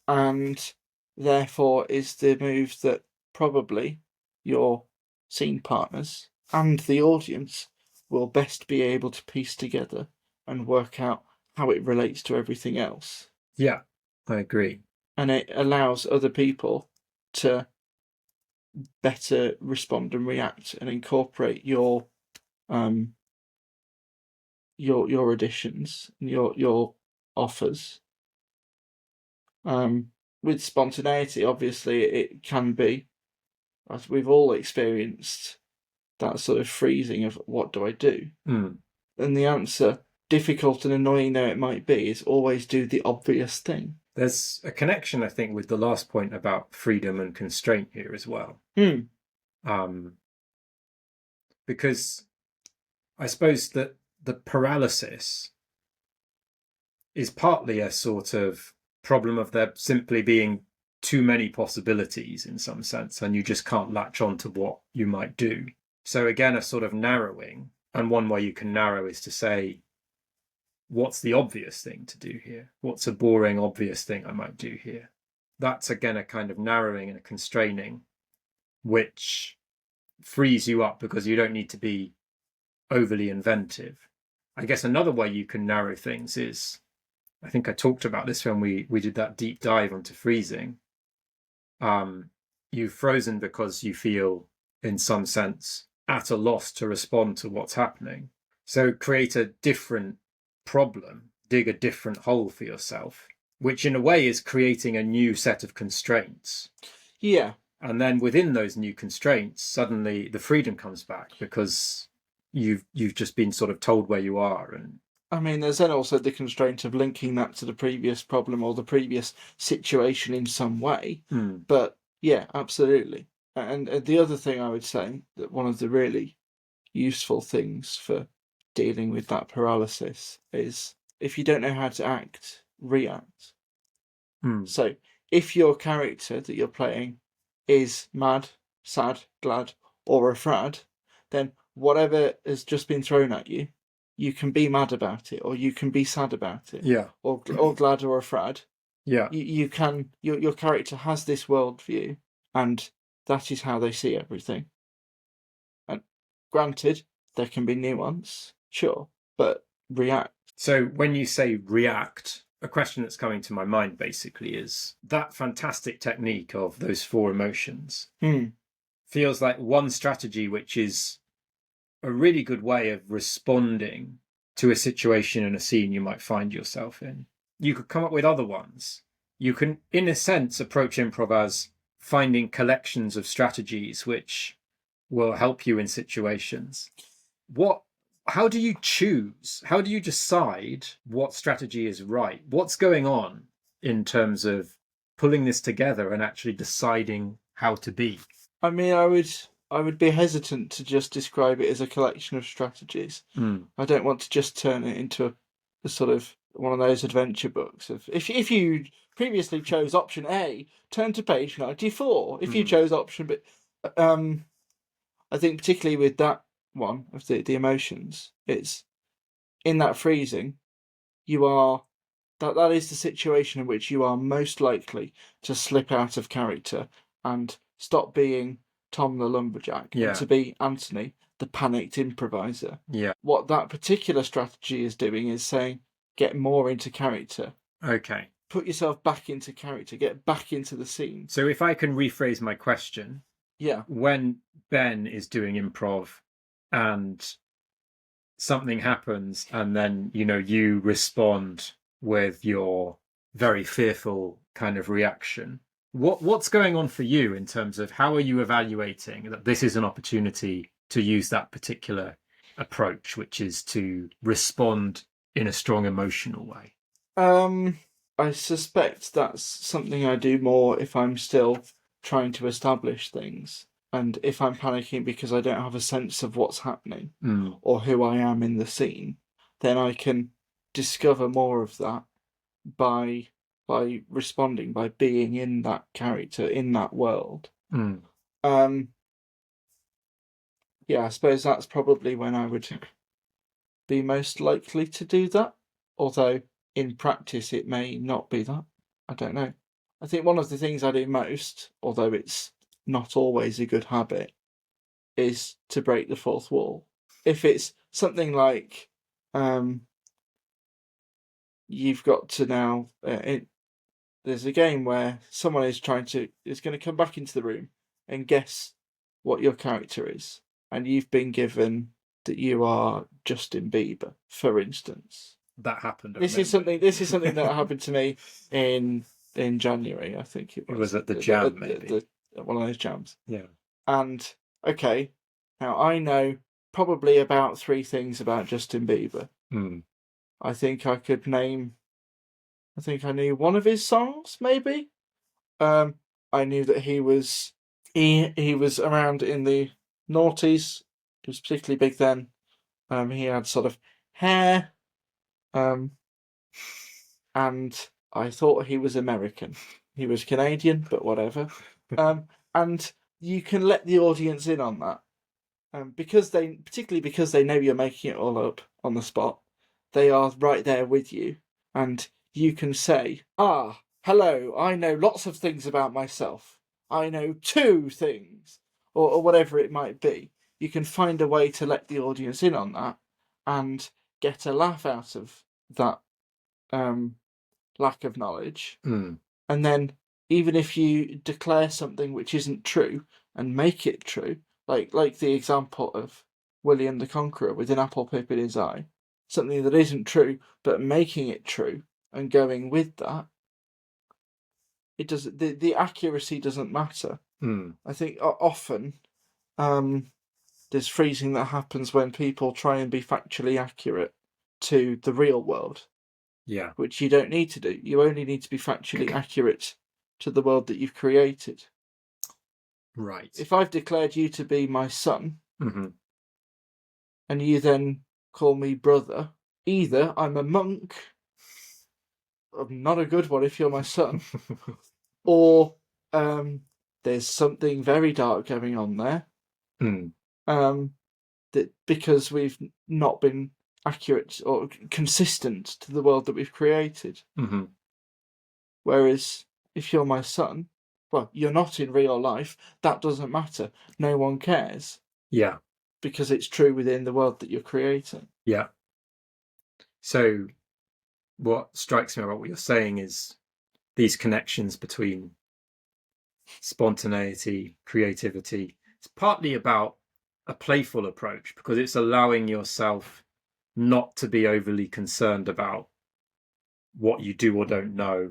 and therefore is the move that probably your scene partners and the audience will best be able to piece together and work out how it relates to everything else. Yeah, I agree. And it allows other people to better respond and react and incorporate your additions, your offers. With spontaneity, obviously, it can be, as we've all experienced, that sort of freezing of what do I do? And the answer difficult and annoying though it might be, is always do the obvious thing. There's a connection, I think, with the last point about freedom and constraint here as well. Because I suppose that the paralysis is partly a sort of problem of there simply being too many possibilities in some sense, and you just can't latch on to what you might do. So again, a sort of narrowing, and one way you can narrow is to say, what's the obvious thing to do here? What's a boring, obvious thing I might do here? That's again a kind of narrowing and a constraining, which frees you up because you don't need to be overly inventive. I guess another way you can narrow things is, I think I talked about this when we did that deep dive onto freezing. You've frozen because you feel, in some sense, at a loss to respond to what's happening. So create a different problem, dig a different hole for yourself, which in a way is creating a new set of constraints. Yeah. And then within those new constraints, suddenly the freedom comes back because you've just been sort of told where you are. And I mean, there's then also the constraint of linking that to the previous problem or the previous situation in some way. But yeah, absolutely. And the other thing I would say, that one of the really useful things for dealing with that paralysis is, if you don't know how to act, react. So if your character that you're playing is mad, sad, glad, or afraid, then whatever has just been thrown at you, you can be mad about it, or you can be sad about it, or glad or afraid. You can. Your character has this worldview, and that is how they see everything. And granted, there can be nuance, sure, but react. So when you say react, a question that's coming to my mind basically is that fantastic technique of those 4 emotions feels like one strategy which is a really good way of responding to a situation in a scene you might find yourself in. You could come up with other ones. You can, in a sense, approach improv as finding collections of strategies which will help you in situations. How do you choose? How do you decide what strategy is right? What's going on in terms of pulling this together and actually deciding how to be? I mean, I would be hesitant to just describe it as a collection of strategies. I don't want to just turn it into a sort of one of those adventure books of, if you previously chose option A, turn to page 94. If you chose option B, I think particularly with that one of the emotions, it's in that freezing, you are that is the situation in which you are most likely to slip out of character and stop being Tom the lumberjack and to be Anthony, the panicked improviser. What that particular strategy is doing is saying, get more into character. Okay. Put yourself back into character, get back into the scene. So if I can rephrase my question. Yeah. When Ben is doing improv and something happens and then, you respond with your very fearful kind of reaction, what's going on for you in terms of how are you evaluating that this is an opportunity to use that particular approach, which is to respond in a strong emotional way? I suspect that's something I do more if I'm still trying to establish things, and if I'm panicking because I don't have a sense of what's happening or who I am in the scene, then I can discover more of that by responding, by being in that character, in that world. Yeah, I suppose that's probably when I would be most likely to do that, although in practice it may not be that. I don't know. I think one of the things I do most, although it's not always a good habit, is to break the fourth wall. If it's something like you've got to now, there's a game where someone is going to come back into the room and guess what your character is, and you've been given that you are Justin Bieber, for instance. That happened. This is something that happened to me in January, I think it was. It was at the jam, maybe. One of those jams. Yeah. And, okay, now I know probably about 3 things about Justin Bieber. I think I could name. I think I knew one of his songs, maybe. I knew that he was around in the noughties. He was particularly big then. He had sort of hair. And I thought he was American. He was Canadian, but whatever. And you can let the audience in on that. Particularly because they know you're making it all up on the spot, they are right there with you. And you can say, hello, I know lots of things about myself. I know 2 things, or whatever it might be. You can find a way to let the audience in on that and get a laugh out of that lack of knowledge. Mm. And then even if you declare something which isn't true and make it true, like the example of William the Conqueror with an apple pip in his eye, something that isn't true, but making it true and going with that, it does the accuracy doesn't matter. I think often there's freezing that happens when people try and be factually accurate to the real world. Yeah. Which you don't need to do. You only need to be factually accurate to the world that you've created. Right. If I've declared you to be my son, mm-hmm. and you then call me brother, either I'm a monk, I'm not a good one if you're my son, or there's something very dark going on there. That because we've not been accurate or consistent to the world that we've created. Mm-hmm. Whereas if you're my son, well, you're not in real life. That doesn't matter. No one cares. Yeah. Because it's true within the world that you're creating. Yeah. So what strikes me about what you're saying is these connections between spontaneity, creativity. It's partly about a playful approach because it's allowing yourself not to be overly concerned about what you do or don't know,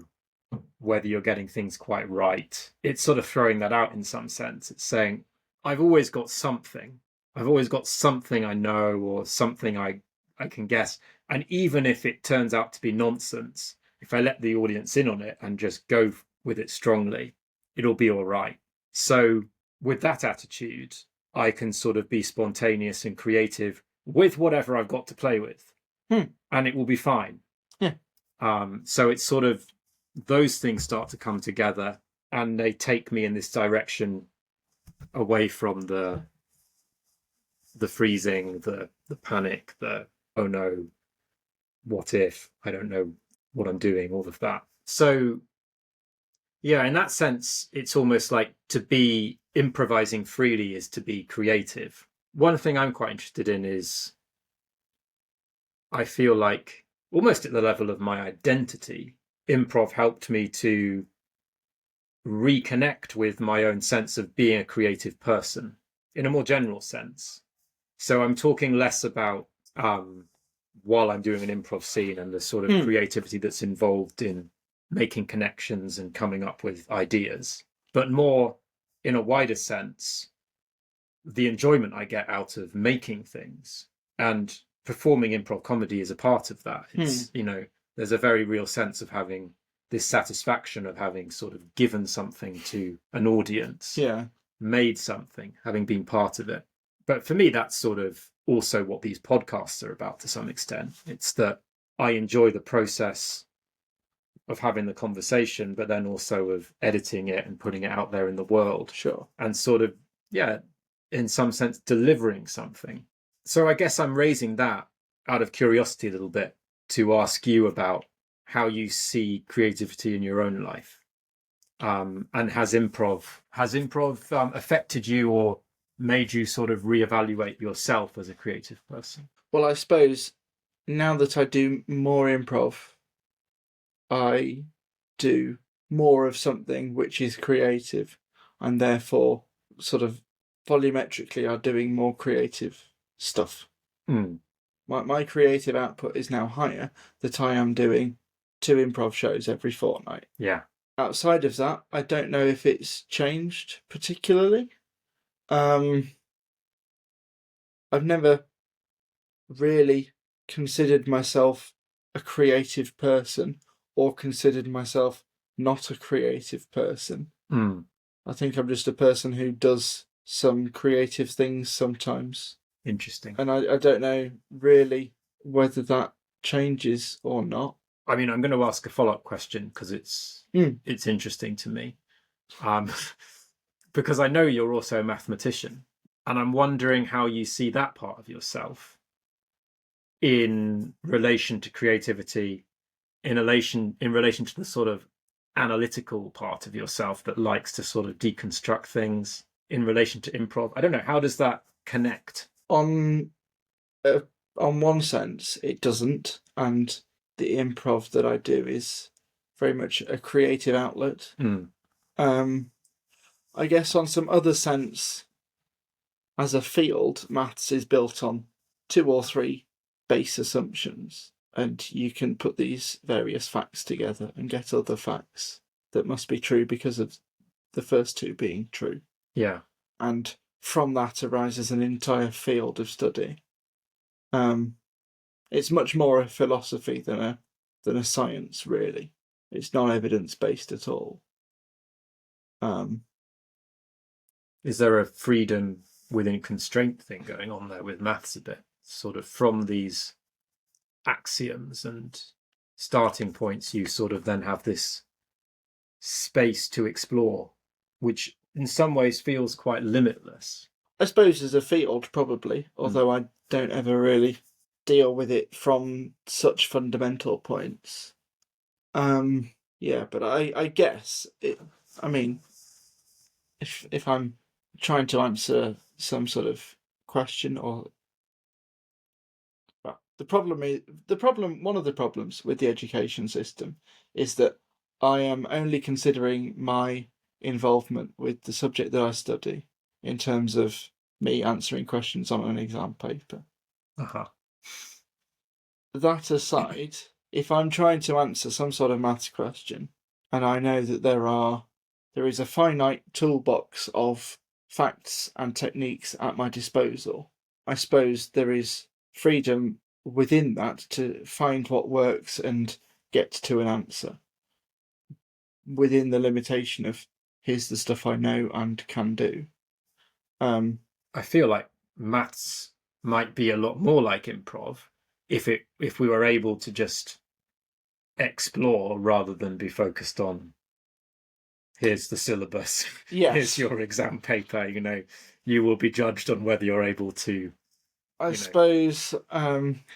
whether you're getting things quite right. It's sort of throwing that out in some sense. It's saying, I've always got something. I've always got something I know or something I can guess. And even if it turns out to be nonsense, if I let the audience in on it and just go with it strongly, it'll be all right. So with that attitude, I can sort of be spontaneous and creative with whatever I've got to play with. And it will be fine. Yeah. So it's sort of those things start to come together and they take me in this direction away from the freezing, the panic, the oh no, what if, I don't know what I'm doing, all of that. So yeah, in that sense, it's almost like to be improvising freely is to be creative. One thing I'm quite interested in is I feel like almost at the level of my identity, improv helped me to reconnect with my own sense of being a creative person in a more general sense. So I'm talking less about while I'm doing an improv scene and the sort of creativity that's involved in making connections and coming up with ideas, but more in a wider sense, the enjoyment I get out of making things. And performing improv comedy is a part of that. It's, there's a very real sense of having this satisfaction of having sort of given something to an audience, made something, having been part of it. But for me, that's sort of also what these podcasts are about to some extent. It's that I enjoy the process of having the conversation, but then also of editing it and putting it out there in the world. Sure. And sort of, in some sense, delivering something. So I guess I'm raising that out of curiosity a little bit to ask you about how you see creativity in your own life. And has improv affected you or made you sort of reevaluate yourself as a creative person? Well, I suppose now that I do more improv, I do more of something which is creative and therefore sort of volumetrically are doing more creative stuff. My creative output is now higher that I am doing 2 improv shows every fortnight. Yeah. Outside of that, I don't know if it's changed particularly. I've never really considered myself a creative person or considered myself not a creative person. I think I'm just a person who does some creative things sometimes. Interesting. And I don't know really whether that changes or not. I mean, I'm going to ask a follow-up question because it's interesting to me. Because I know you're also a mathematician, and I'm wondering how you see that part of yourself in relation to creativity, in relation to the sort of analytical part of yourself that likes to sort of deconstruct things, in relation to improv. I don't know, how does that connect? On one sense, it doesn't, and the improv that I do is very much a creative outlet. I guess on some other sense, as a field, maths is built on 2 or 3 base assumptions, and you can put these various facts together and get other facts that must be true because of the first 2 being true. Yeah. And from that arises an entire field of study. It's much more a philosophy than a science, really. It's not evidence-based at all. Is there a freedom within constraint thing going on there with maths a bit? Sort of from these axioms and starting points, you sort of then have this space to explore, which in some ways feels quite limitless. I suppose as a field, probably, although I don't ever really deal with it from such fundamental points. Yeah, but I guess I mean, if I'm trying to answer some sort of question, or well, one of the problems with the education system is that I am only considering my involvement with the subject that I study in terms of me answering questions on an exam paper. That aside, if I'm trying to answer some sort of maths question, and I know that there is a finite toolbox of facts and techniques at my disposal, I suppose there is freedom within that to find what works and get to an answer within the limitation of here's the stuff I know and can do. I feel like maths might be a lot more like improv if we were able to just explore rather than be focused on here's the syllabus, here's your exam paper, you will be judged on whether you're able to. I suppose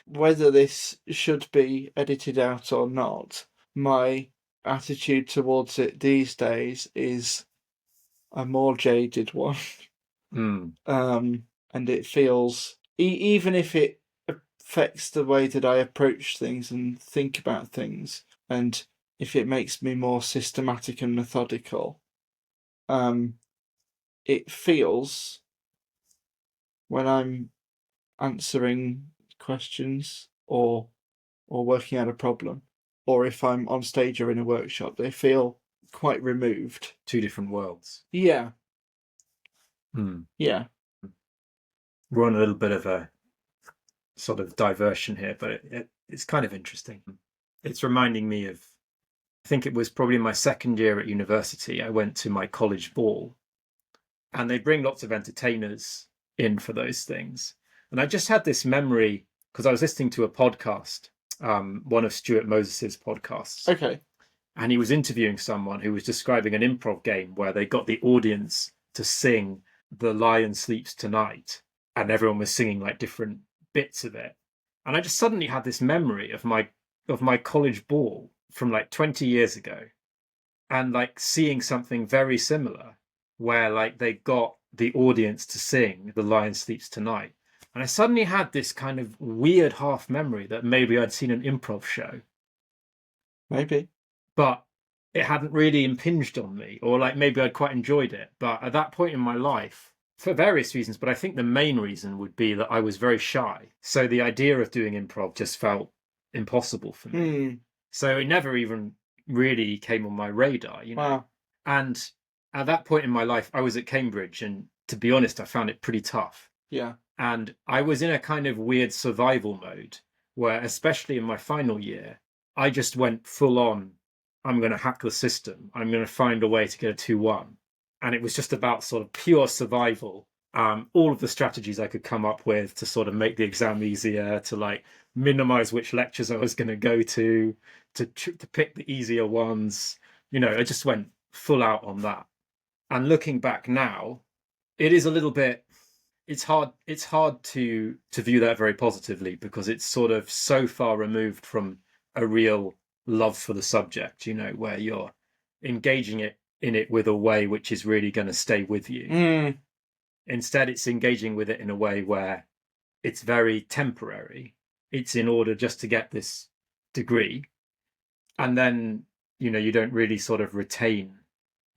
whether this should be edited out or not, my attitude towards it these days is a more jaded one. And it feels, even if it affects the way that I approach things and think about things, and if it makes me more systematic and methodical, it feels, when I'm answering questions or working out a problem, or if I'm on stage or in a workshop, they feel quite removed. 2 different worlds. Yeah. Yeah. We're on a little bit of a sort of diversion here, but it's kind of interesting. It's reminding me of, I think it was probably my second year at university, I went to my college ball, and they bring lots of entertainers in for those things. And I just had this memory, because I was listening to a podcast, one of Stuart Moses's podcasts. Okay. And he was interviewing someone who was describing an improv game where they got the audience to sing The Lion Sleeps Tonight, and everyone was singing like different bits of it. And I just suddenly had this memory of my college ball from like 20 years ago, and like seeing something very similar where like they got the audience to sing The Lion Sleeps Tonight. And I suddenly had this kind of weird half memory that maybe I'd seen an improv show. Maybe. But it hadn't really impinged on me, or like maybe I'd quite enjoyed it. But at that point in my life, for various reasons, but I think the main reason would be that I was very shy. So the idea of doing improv just felt impossible for me. So it never even really came on my radar, Wow. And at that point in my life, I was at Cambridge, and to be honest, I found it pretty tough. Yeah. And I was in a kind of weird survival mode where, especially in my final year, I just went full on. I'm going to hack the system. I'm going to find a way to get a 2-1. And it was just about sort of pure survival. All of the strategies I could come up with to sort of make the exam easier, to like minimize which lectures I was going to go to pick the easier ones. I just went full out on that. And looking back now, it is a little bit. It's hard to view that very positively, because it's sort of so far removed from a real love for the subject, where you're engaging in it with a way which is really going to stay with you. Instead, it's engaging with it in a way where it's very temporary. It's in order just to get this degree. And then, you don't really sort of retain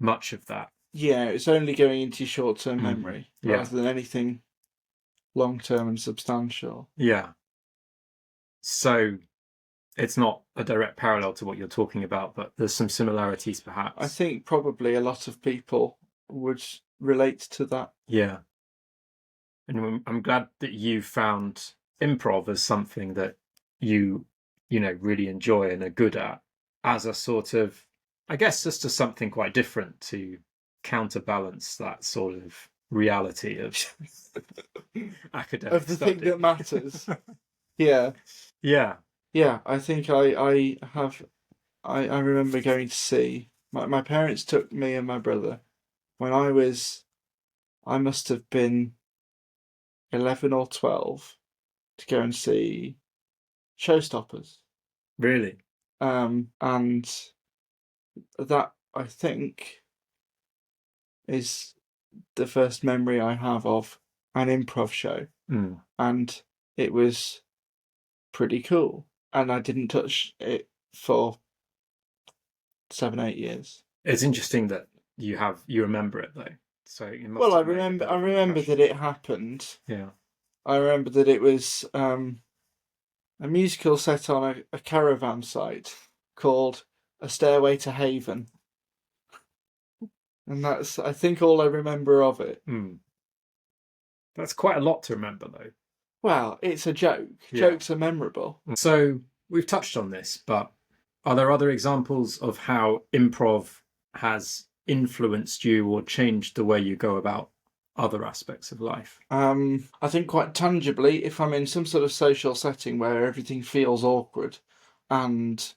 much of that. Yeah, it's only going into short-term memory rather than anything long-term and substantial. Yeah. So it's not a direct parallel to what you're talking about, but there's some similarities perhaps. I think probably a lot of people would relate to that. Yeah. And I'm glad that you found improv as something that you really enjoy and are good at, as a sort of, I guess, just as something quite different to counterbalance that sort of reality of academic of the study. thing that matters. Yeah. I think I remember going to see my parents took me and my brother when I must have been 11 or 12 to go and see Showstoppers. Really? And that, I think, is the first memory I have of an improv show. And it was pretty cool. And I didn't touch it for 7-8 years. It's interesting that you remember it though. So I remember that it happened. Yeah. I remember that it was a musical set on a caravan site called A Stairway to Haven. And that's, I think, all I remember of it. That's quite a lot to remember, though. Well, it's a joke. Yeah. Jokes are memorable. So we've touched on this, but are there other examples of how improv has influenced you or changed the way you go about other aspects of life? I think quite tangibly, if I'm in some sort of social setting where everything feels awkward and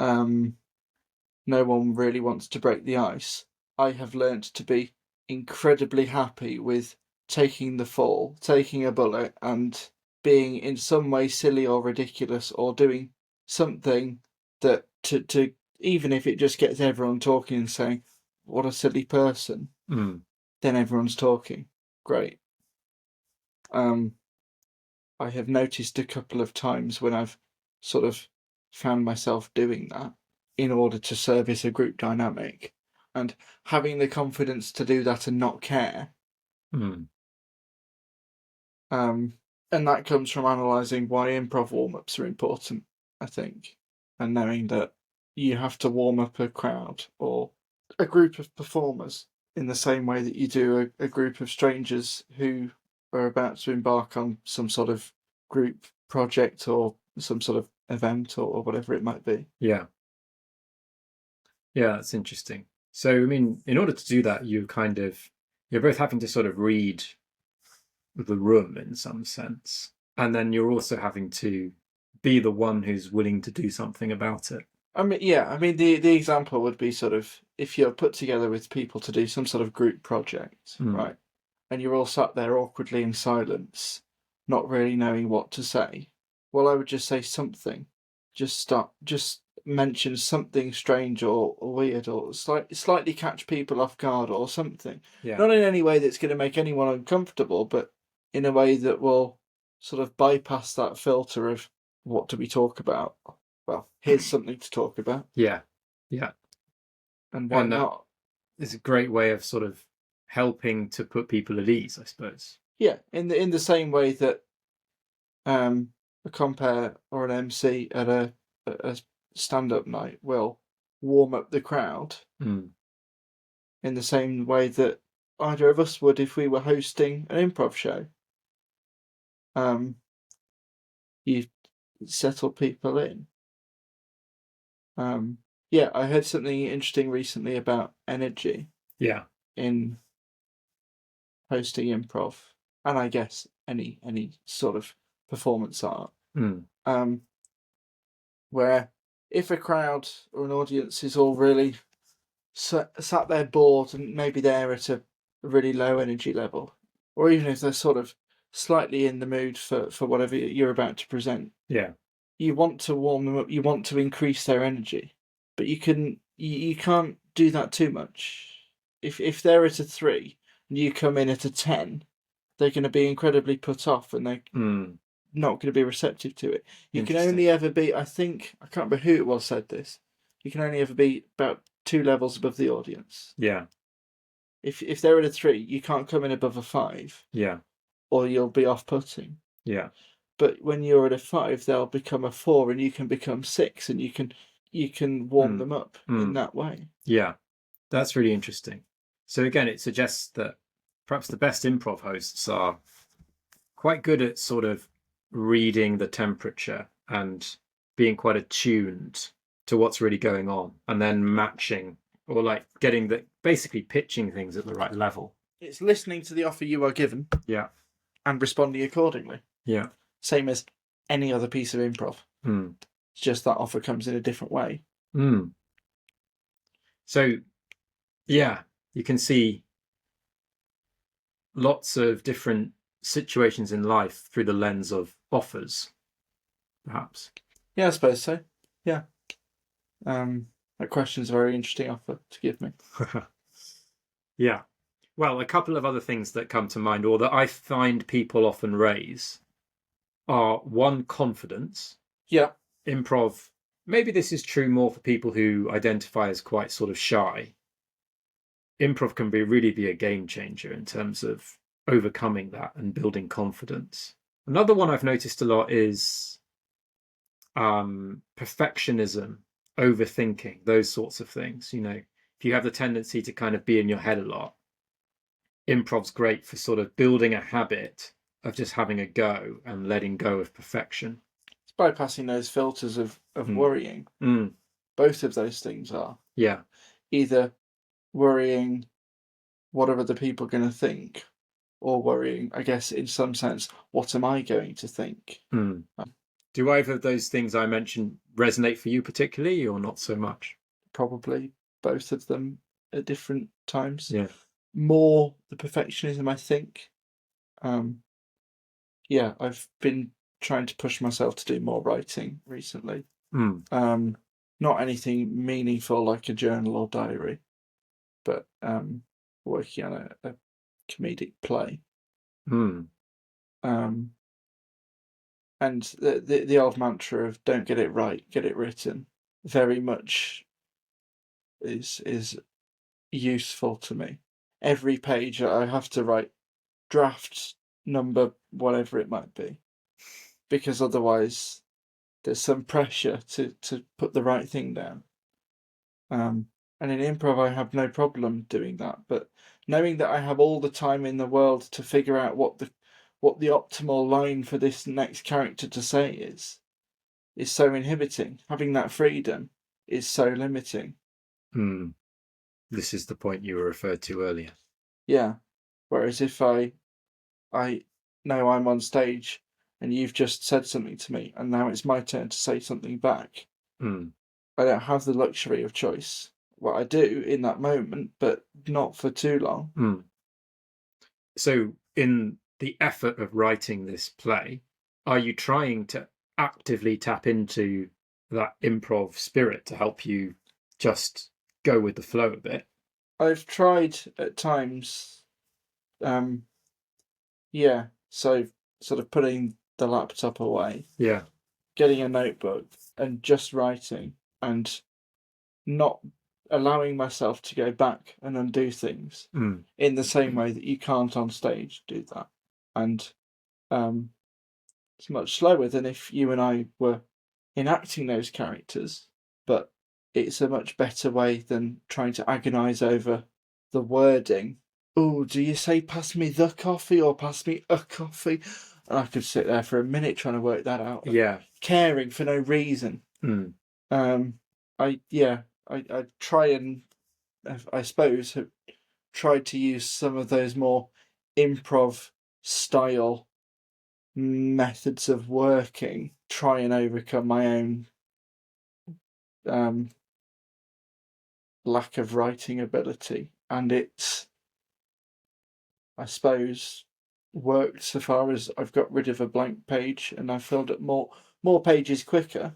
no one really wants to break the ice, I have learnt to be incredibly happy with taking the fall, taking a bullet, and being in some way silly or ridiculous, or doing something that to even if it just gets everyone talking and saying, "What a silly person," then everyone's talking. Great. I have noticed a couple of times when I've sort of found myself doing that in order to service a group dynamic, and having the confidence to do that and not care. And that comes from analysing why improv warm-ups are important, I think, and knowing that you have to warm up a crowd or a group of performers in the same way that you do a group of strangers who are about to embark on some sort of group project or some sort of event or whatever it might be. Yeah, that's interesting. So, I mean, in order to do that, you're both having to sort of read the room in some sense, and then you're also having to be the one who's willing to do something about it. The example would be sort of if you're put together with people to do some sort of group project, right? And you're all sat there awkwardly in silence, not really knowing what to say. Well, I would just say something. Just mention something strange or weird or slightly catch people off guard or something. Yeah. Not in any way that's going to make anyone uncomfortable, but in a way that will sort of bypass that filter of what do we talk about? Well, here's something to talk about. Yeah. And why not? It's a great way of sort of helping to put people at ease, I suppose. Yeah, in the same way that a compere or an MC at a stand-up night will warm up the crowd in the same way that either of us would if we were hosting an improv show. You settle people in. Yeah, I heard something interesting recently about energy. Yeah. In hosting improv, and I guess any sort of performance art. Where if a crowd or an audience is all really sat there bored and maybe they're at a really low energy level, or even if they're sort of slightly in the mood for whatever you're about to present, you want to warm them up, you want to increase their energy, but you can't do that too much. If they're at a 3 and you come in at a 10, they're going to be incredibly put off and they're not going to be receptive to it. You can only ever be, I can't remember who it was said this, you can only ever be about 2 levels above the audience. Yeah. If they're at a 3, you can't come in above a 5. Yeah. Or you'll be off-putting. Yeah. But when you're at a 5, they'll become a 4 and you can become 6 and you can warm them up in that way. Yeah. That's really interesting. So again, it suggests that perhaps the best improv hosts are quite good at sort of reading the temperature and being quite attuned to what's really going on, and then matching or like basically pitching things at the right level. It's listening to the offer you are given. Yeah. And responding accordingly. Yeah. Same as any other piece of improv. It's just that offer comes in a different way. So, yeah, you can see lots of different situations in life through the lens of offers, perhaps. Yeah, I suppose so. Yeah. That question's a very interesting offer to give me. Yeah. Well, a couple of other things that come to mind, or that I find people often raise, are one, confidence. Yeah. Improv, maybe this is true more for people who identify as quite sort of shy. Improv can really be a game changer in terms of overcoming that and building confidence. Another one I've noticed a lot is perfectionism, overthinking, those sorts of things. You know, if you have the tendency to kind of be in your head a lot, improv's great for sort of building a habit of just having a go and letting go of perfection. It's bypassing those filters of worrying. Both of those things are. Yeah. Either worrying what are other people going to think, or worrying, I guess, in some sense, what am I going to think? Do either of those things I mentioned resonate for you particularly, or not so much? Probably both of them at different times. Yeah. More the perfectionism, I think. Yeah, I've been trying to push myself to do more writing recently. Not anything meaningful like a journal or diary, but working on a comedic play. And the old mantra of don't get it right, get it written, very much is useful to me. Every page I have to write draft number whatever it might be, because otherwise there's some pressure to put the right thing down. And in improv I have no problem doing that, but knowing that I have all the time in the world to figure out what the optimal line for this next character to say is so inhibiting. Having that freedom is so limiting. This is the point you referred to earlier. Yeah. Whereas if I know I'm on stage and you've just said something to me and now it's my turn to say something back, I don't have the luxury of choice. Well, I do in that moment, but not for too long. So in the effort of writing this play, are you trying to actively tap into that improv spirit to help you just go with the flow a bit? I've tried at times. Yeah, so sort of putting the laptop away. Yeah. Getting a notebook and just writing and not allowing myself to go back and undo things in the same way that you can't on stage do that. And it's much slower than if you and I were enacting those characters, but it's a much better way than trying to agonise over the wording. Oh, do you say pass me the coffee or pass me a coffee? and I could sit there for a minute trying to work that out. Yeah. Caring for no reason. I try and, I suppose, have tried to use some of those more improv style methods of working, try and overcome my own lack of writing ability, and it's, I suppose, worked so far as I've got rid of a blank page and I've filled up more pages quicker.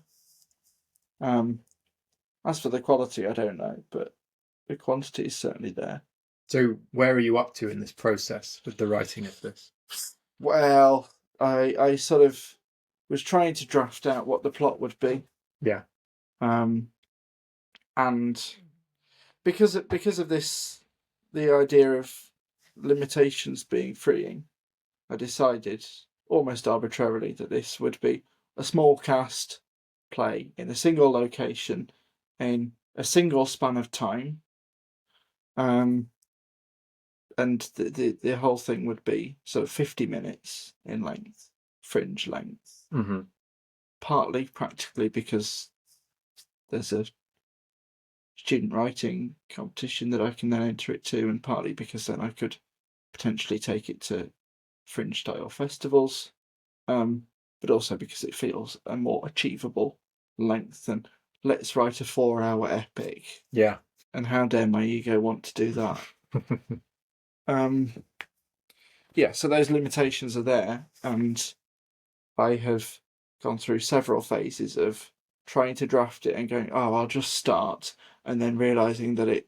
As for the quality, I don't know, but the quantity is certainly there. So where are you up to in this process with the writing of this? Well, I sort of was trying to draft out what the plot would be. Yeah. And because of this, the idea of limitations being freeing, I decided almost arbitrarily that this would be a small cast play in a single location in a single span of time. And the whole thing would be sort of 50 minutes in length, fringe length. Mm-hmm. Partly practically because there's a student writing competition that I can then enter it to, and partly because then I could potentially take it to fringe style festivals, but also because it feels a more achievable length than let's write a 4-hour epic. Yeah. And how dare my ego want to do that? Yeah, so those limitations are there, and I have gone through several phases of trying to draft it and going, oh, I'll just start, and then realising that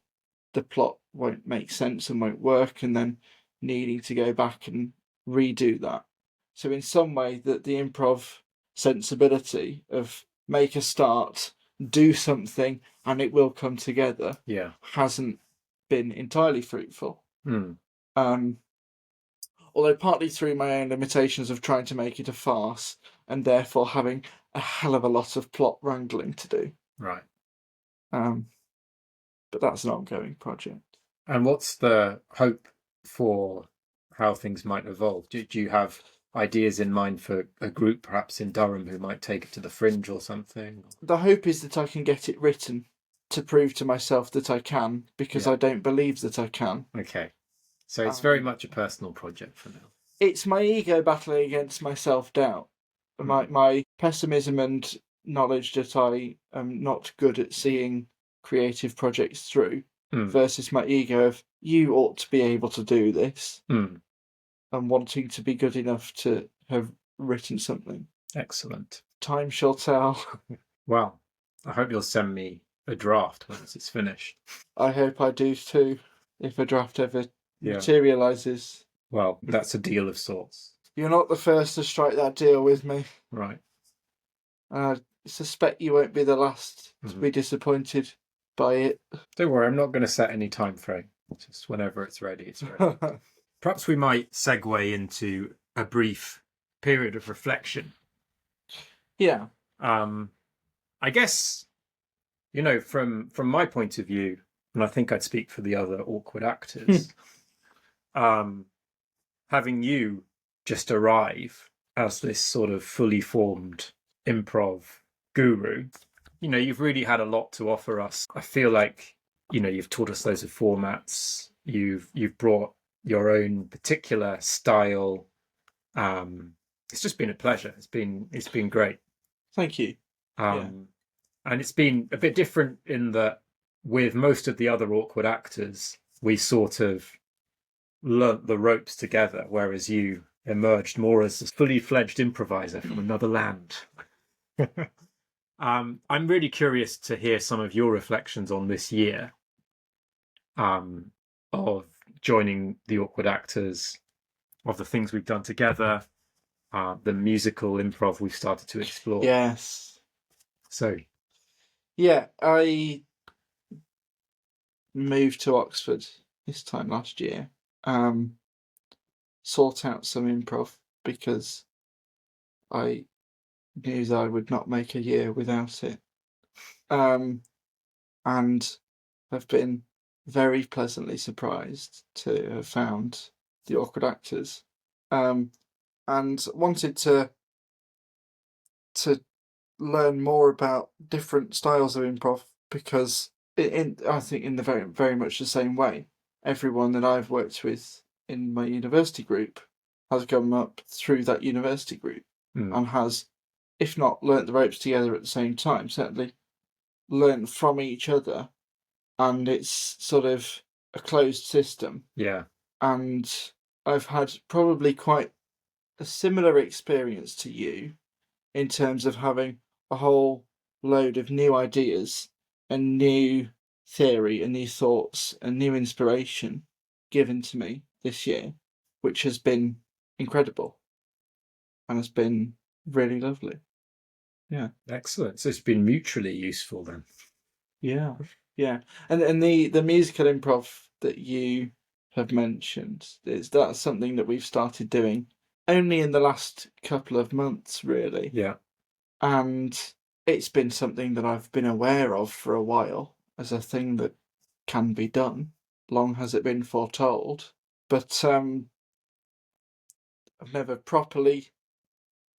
the plot won't make sense and won't work, and then needing to go back and redo that. So in some way that the improv sensibility of make a start, do something, and it will come together, hasn't been entirely fruitful. Although partly through my own limitations of trying to make it a farce and therefore having a hell of a lot of plot wrangling to do. Right. But that's an ongoing project. And what's the hope for how things might evolve? Do you have ideas in mind for a group perhaps in Durham who might take it to the Fringe or something? The hope is that I can get it written to prove to myself that I can, because I don't believe that I can. Okay. So it's very much a personal project for now. It's my ego battling against my self-doubt. My pessimism and knowledge that I am not good at seeing creative projects through versus my ego of, you ought to be able to do this, and wanting to be good enough to have written something. Excellent. Time shall tell. Well, I hope you'll send me a draft once it's finished. I hope I do too, if a draft ever materialises. Well, that's a deal of sorts. You're not the first to strike that deal with me. Right. I suspect you won't be the last to be disappointed by it. Don't worry, I'm not going to set any time frame. Just whenever it's ready, it's ready. Perhaps we might segue into a brief period of reflection. Yeah. I guess, from my point of view, and I think I'd speak for the other awkward actors, having you just arrive as this sort of fully formed improv guru, you've really had a lot to offer us. I feel like, you've taught us loads of formats. You've brought your own particular style. It's just been a pleasure. It's been great. Thank you. And it's been a bit different in that with most of the other awkward actors, we sort of learnt the ropes together, whereas you emerged more as a fully fledged improviser from another land. I'm really curious to hear some of your reflections on this year of joining the awkward actors, of the things we've done together, the musical improv we've started to explore. Yes. So, yeah, I moved to Oxford this time last year. Sought out some improv because I knew that I would not make a year without it. And have been very pleasantly surprised to have found the awkward actors. And and wanted to learn more about different styles of improv, because I think in the very, very much the same way, everyone that I've worked with in my university group has come up through that university group and has, if not learnt the ropes together at the same time, certainly learnt from each other, and it's sort of a closed system. Yeah. And I've had probably quite a similar experience to you in terms of having a whole load of new ideas and new theory and new thoughts and new inspiration given to me this year, which has been incredible and has been really lovely. Yeah. Excellent. So it's been mutually useful then. Yeah. Yeah. And the musical improv that you have mentioned, that's something that we've started doing only in the last couple of months, really. Yeah. And it's been something that I've been aware of for a while as a thing that can be done. Long has it been foretold. But I've never properly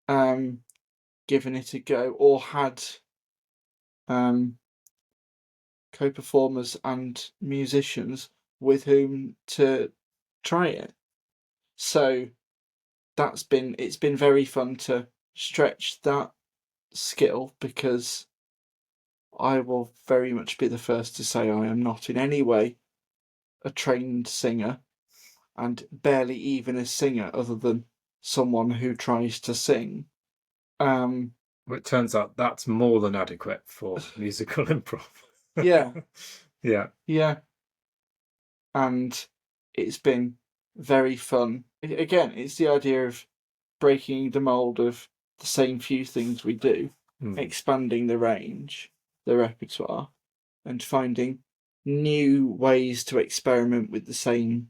given it a go or had co-performers and musicians with whom to try it. So it's been very fun to stretch that skill, because I will very much be the first to say I am not in any way a trained singer, and barely even a singer other than someone who tries to sing. Well, it turns out that's more than adequate for musical improv. Yeah. Yeah. Yeah. And it's been very fun. Again, it's the idea of breaking the mould of the same few things we do, expanding the range, the repertoire, and finding new ways to experiment with the same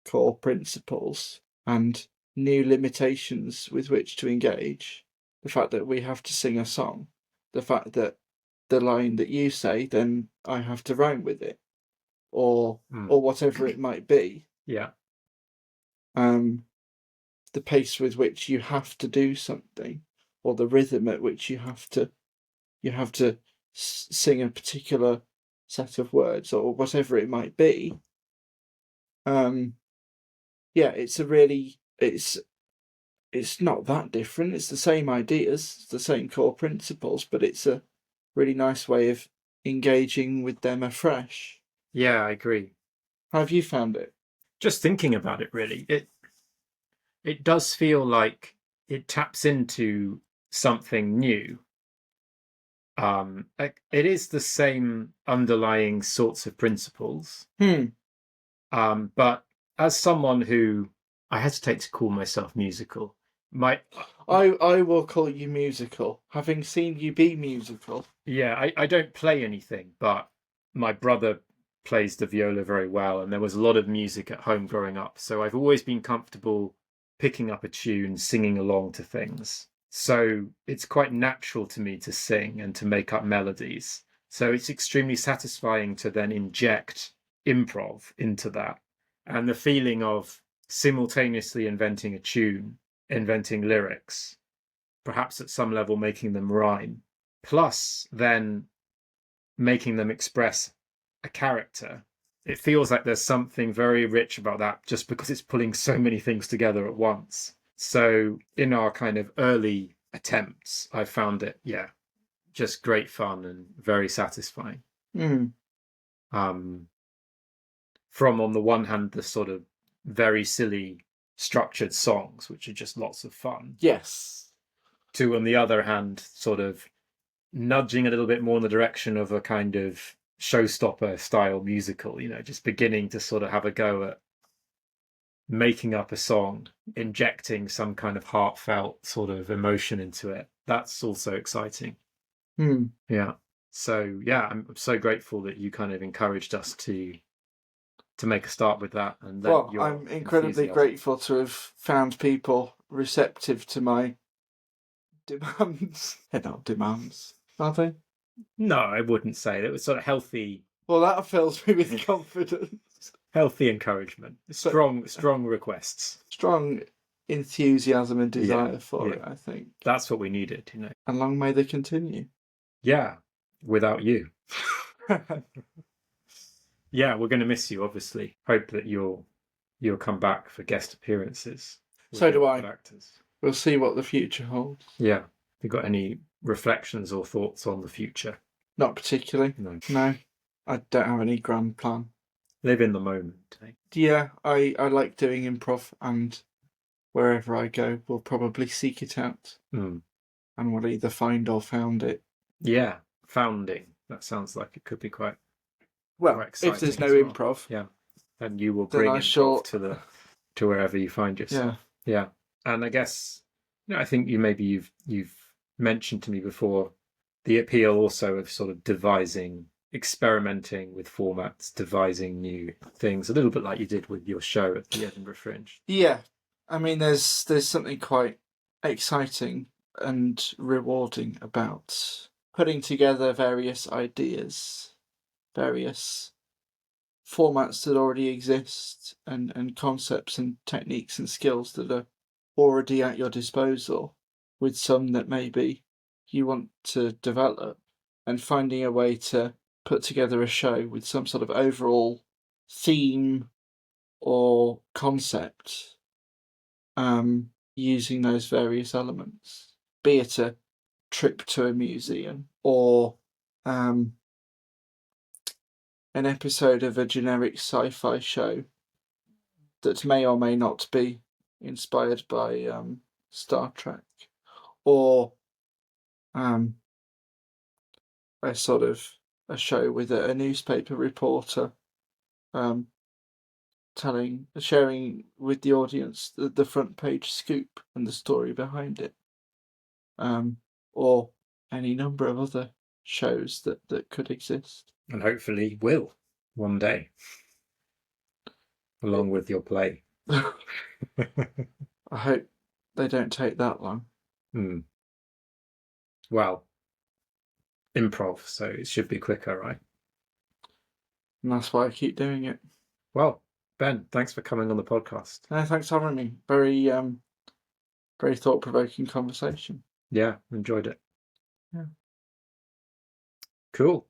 core principles and new limitations with which to engage. The fact that we have to sing a song, the fact that the line that you say, then I have to rhyme with it, or whatever it might be. Yeah. The pace with which you have to do something, or the rhythm at which you have to sing a particular set of words, or whatever it might be. Yeah, it's not that different. It's the same ideas, it's the same core principles, but it's a really nice way of engaging with them afresh. Yeah, I agree. How have you found it? Just thinking about it, really, it does feel like it taps into something new. It is the same underlying sorts of principles. But as someone who, I hesitate to call myself musical, I will call you musical, having seen you be musical. Yeah, I don't play anything, but my brother plays the viola very well, and there was a lot of music at home growing up, so I've always been comfortable picking up a tune, singing along to things. So it's quite natural to me to sing and to make up melodies. So it's extremely satisfying to then inject improv into that. And the feeling of simultaneously inventing a tune, inventing lyrics, perhaps at some level making them rhyme, plus then making them express a character. It feels like there's something very rich about that, just because it's pulling so many things together at once. So in our kind of early attempts, I found it, just great fun and very satisfying. From, on the one hand, the sort of very silly structured songs, which are just lots of fun. Yes. To, on the other hand, sort of nudging a little bit more in the direction of a kind of showstopper style musical, just beginning to sort of have a go at making up a song, injecting some kind of heartfelt sort of emotion into it. That's also exciting. Yeah. So I'm so grateful that you kind of encouraged us to make a start with that. And well, I'm incredibly grateful to have found people receptive to my demands. They're not demands, are they? No, I wouldn't say. It was sort of healthy. Well, that fills me with confidence. Healthy encouragement. Strong requests. Strong enthusiasm and desire for yeah. it, I think. That's what we needed, you know. And long may they continue. Yeah, without you. Yeah, we're going to miss you, obviously. Hope that you'll come back for guest appearances. with So do your I. Actors. We'll see what the future holds. Yeah. Have you got any reflections or thoughts on the future? Not particularly. No. No. I don't have any grand plan. Live in the moment. Eh? Yeah, I like doing improv, and wherever I go, we'll probably seek it out. Mm. And we'll either find or found it. Yeah, founding. That sounds like it could be quite exciting. If there's no as well. improv, Yeah, and you will then bring I improv shall to wherever you find yourself. Yeah, and I guess I think you've mentioned to me before the appeal also of sort of experimenting with formats, devising new things, a little bit like you did with your show at the Edinburgh Fringe. Yeah, I mean, there's something quite exciting and rewarding about putting together various ideas, various formats that already exist, and concepts and techniques and skills that are already at your disposal, with some that maybe you want to develop, and finding a way to put together a show with some sort of overall theme or concept, using those various elements, be it a trip to a museum or an episode of a generic sci-fi show that may or may not be inspired by Star Trek, or a sort of a show with a newspaper reporter sharing with the audience the front page scoop and the story behind it, or any number of other shows that could exist. And hopefully will one day, along with your play. I hope they don't take that long. Well, improv, so it should be quicker, right? And that's why I keep doing it. Well, Ben, thanks for coming on the podcast. Thanks for having me. Very very thought-provoking conversation. Yeah, enjoyed it. Yeah. Cool.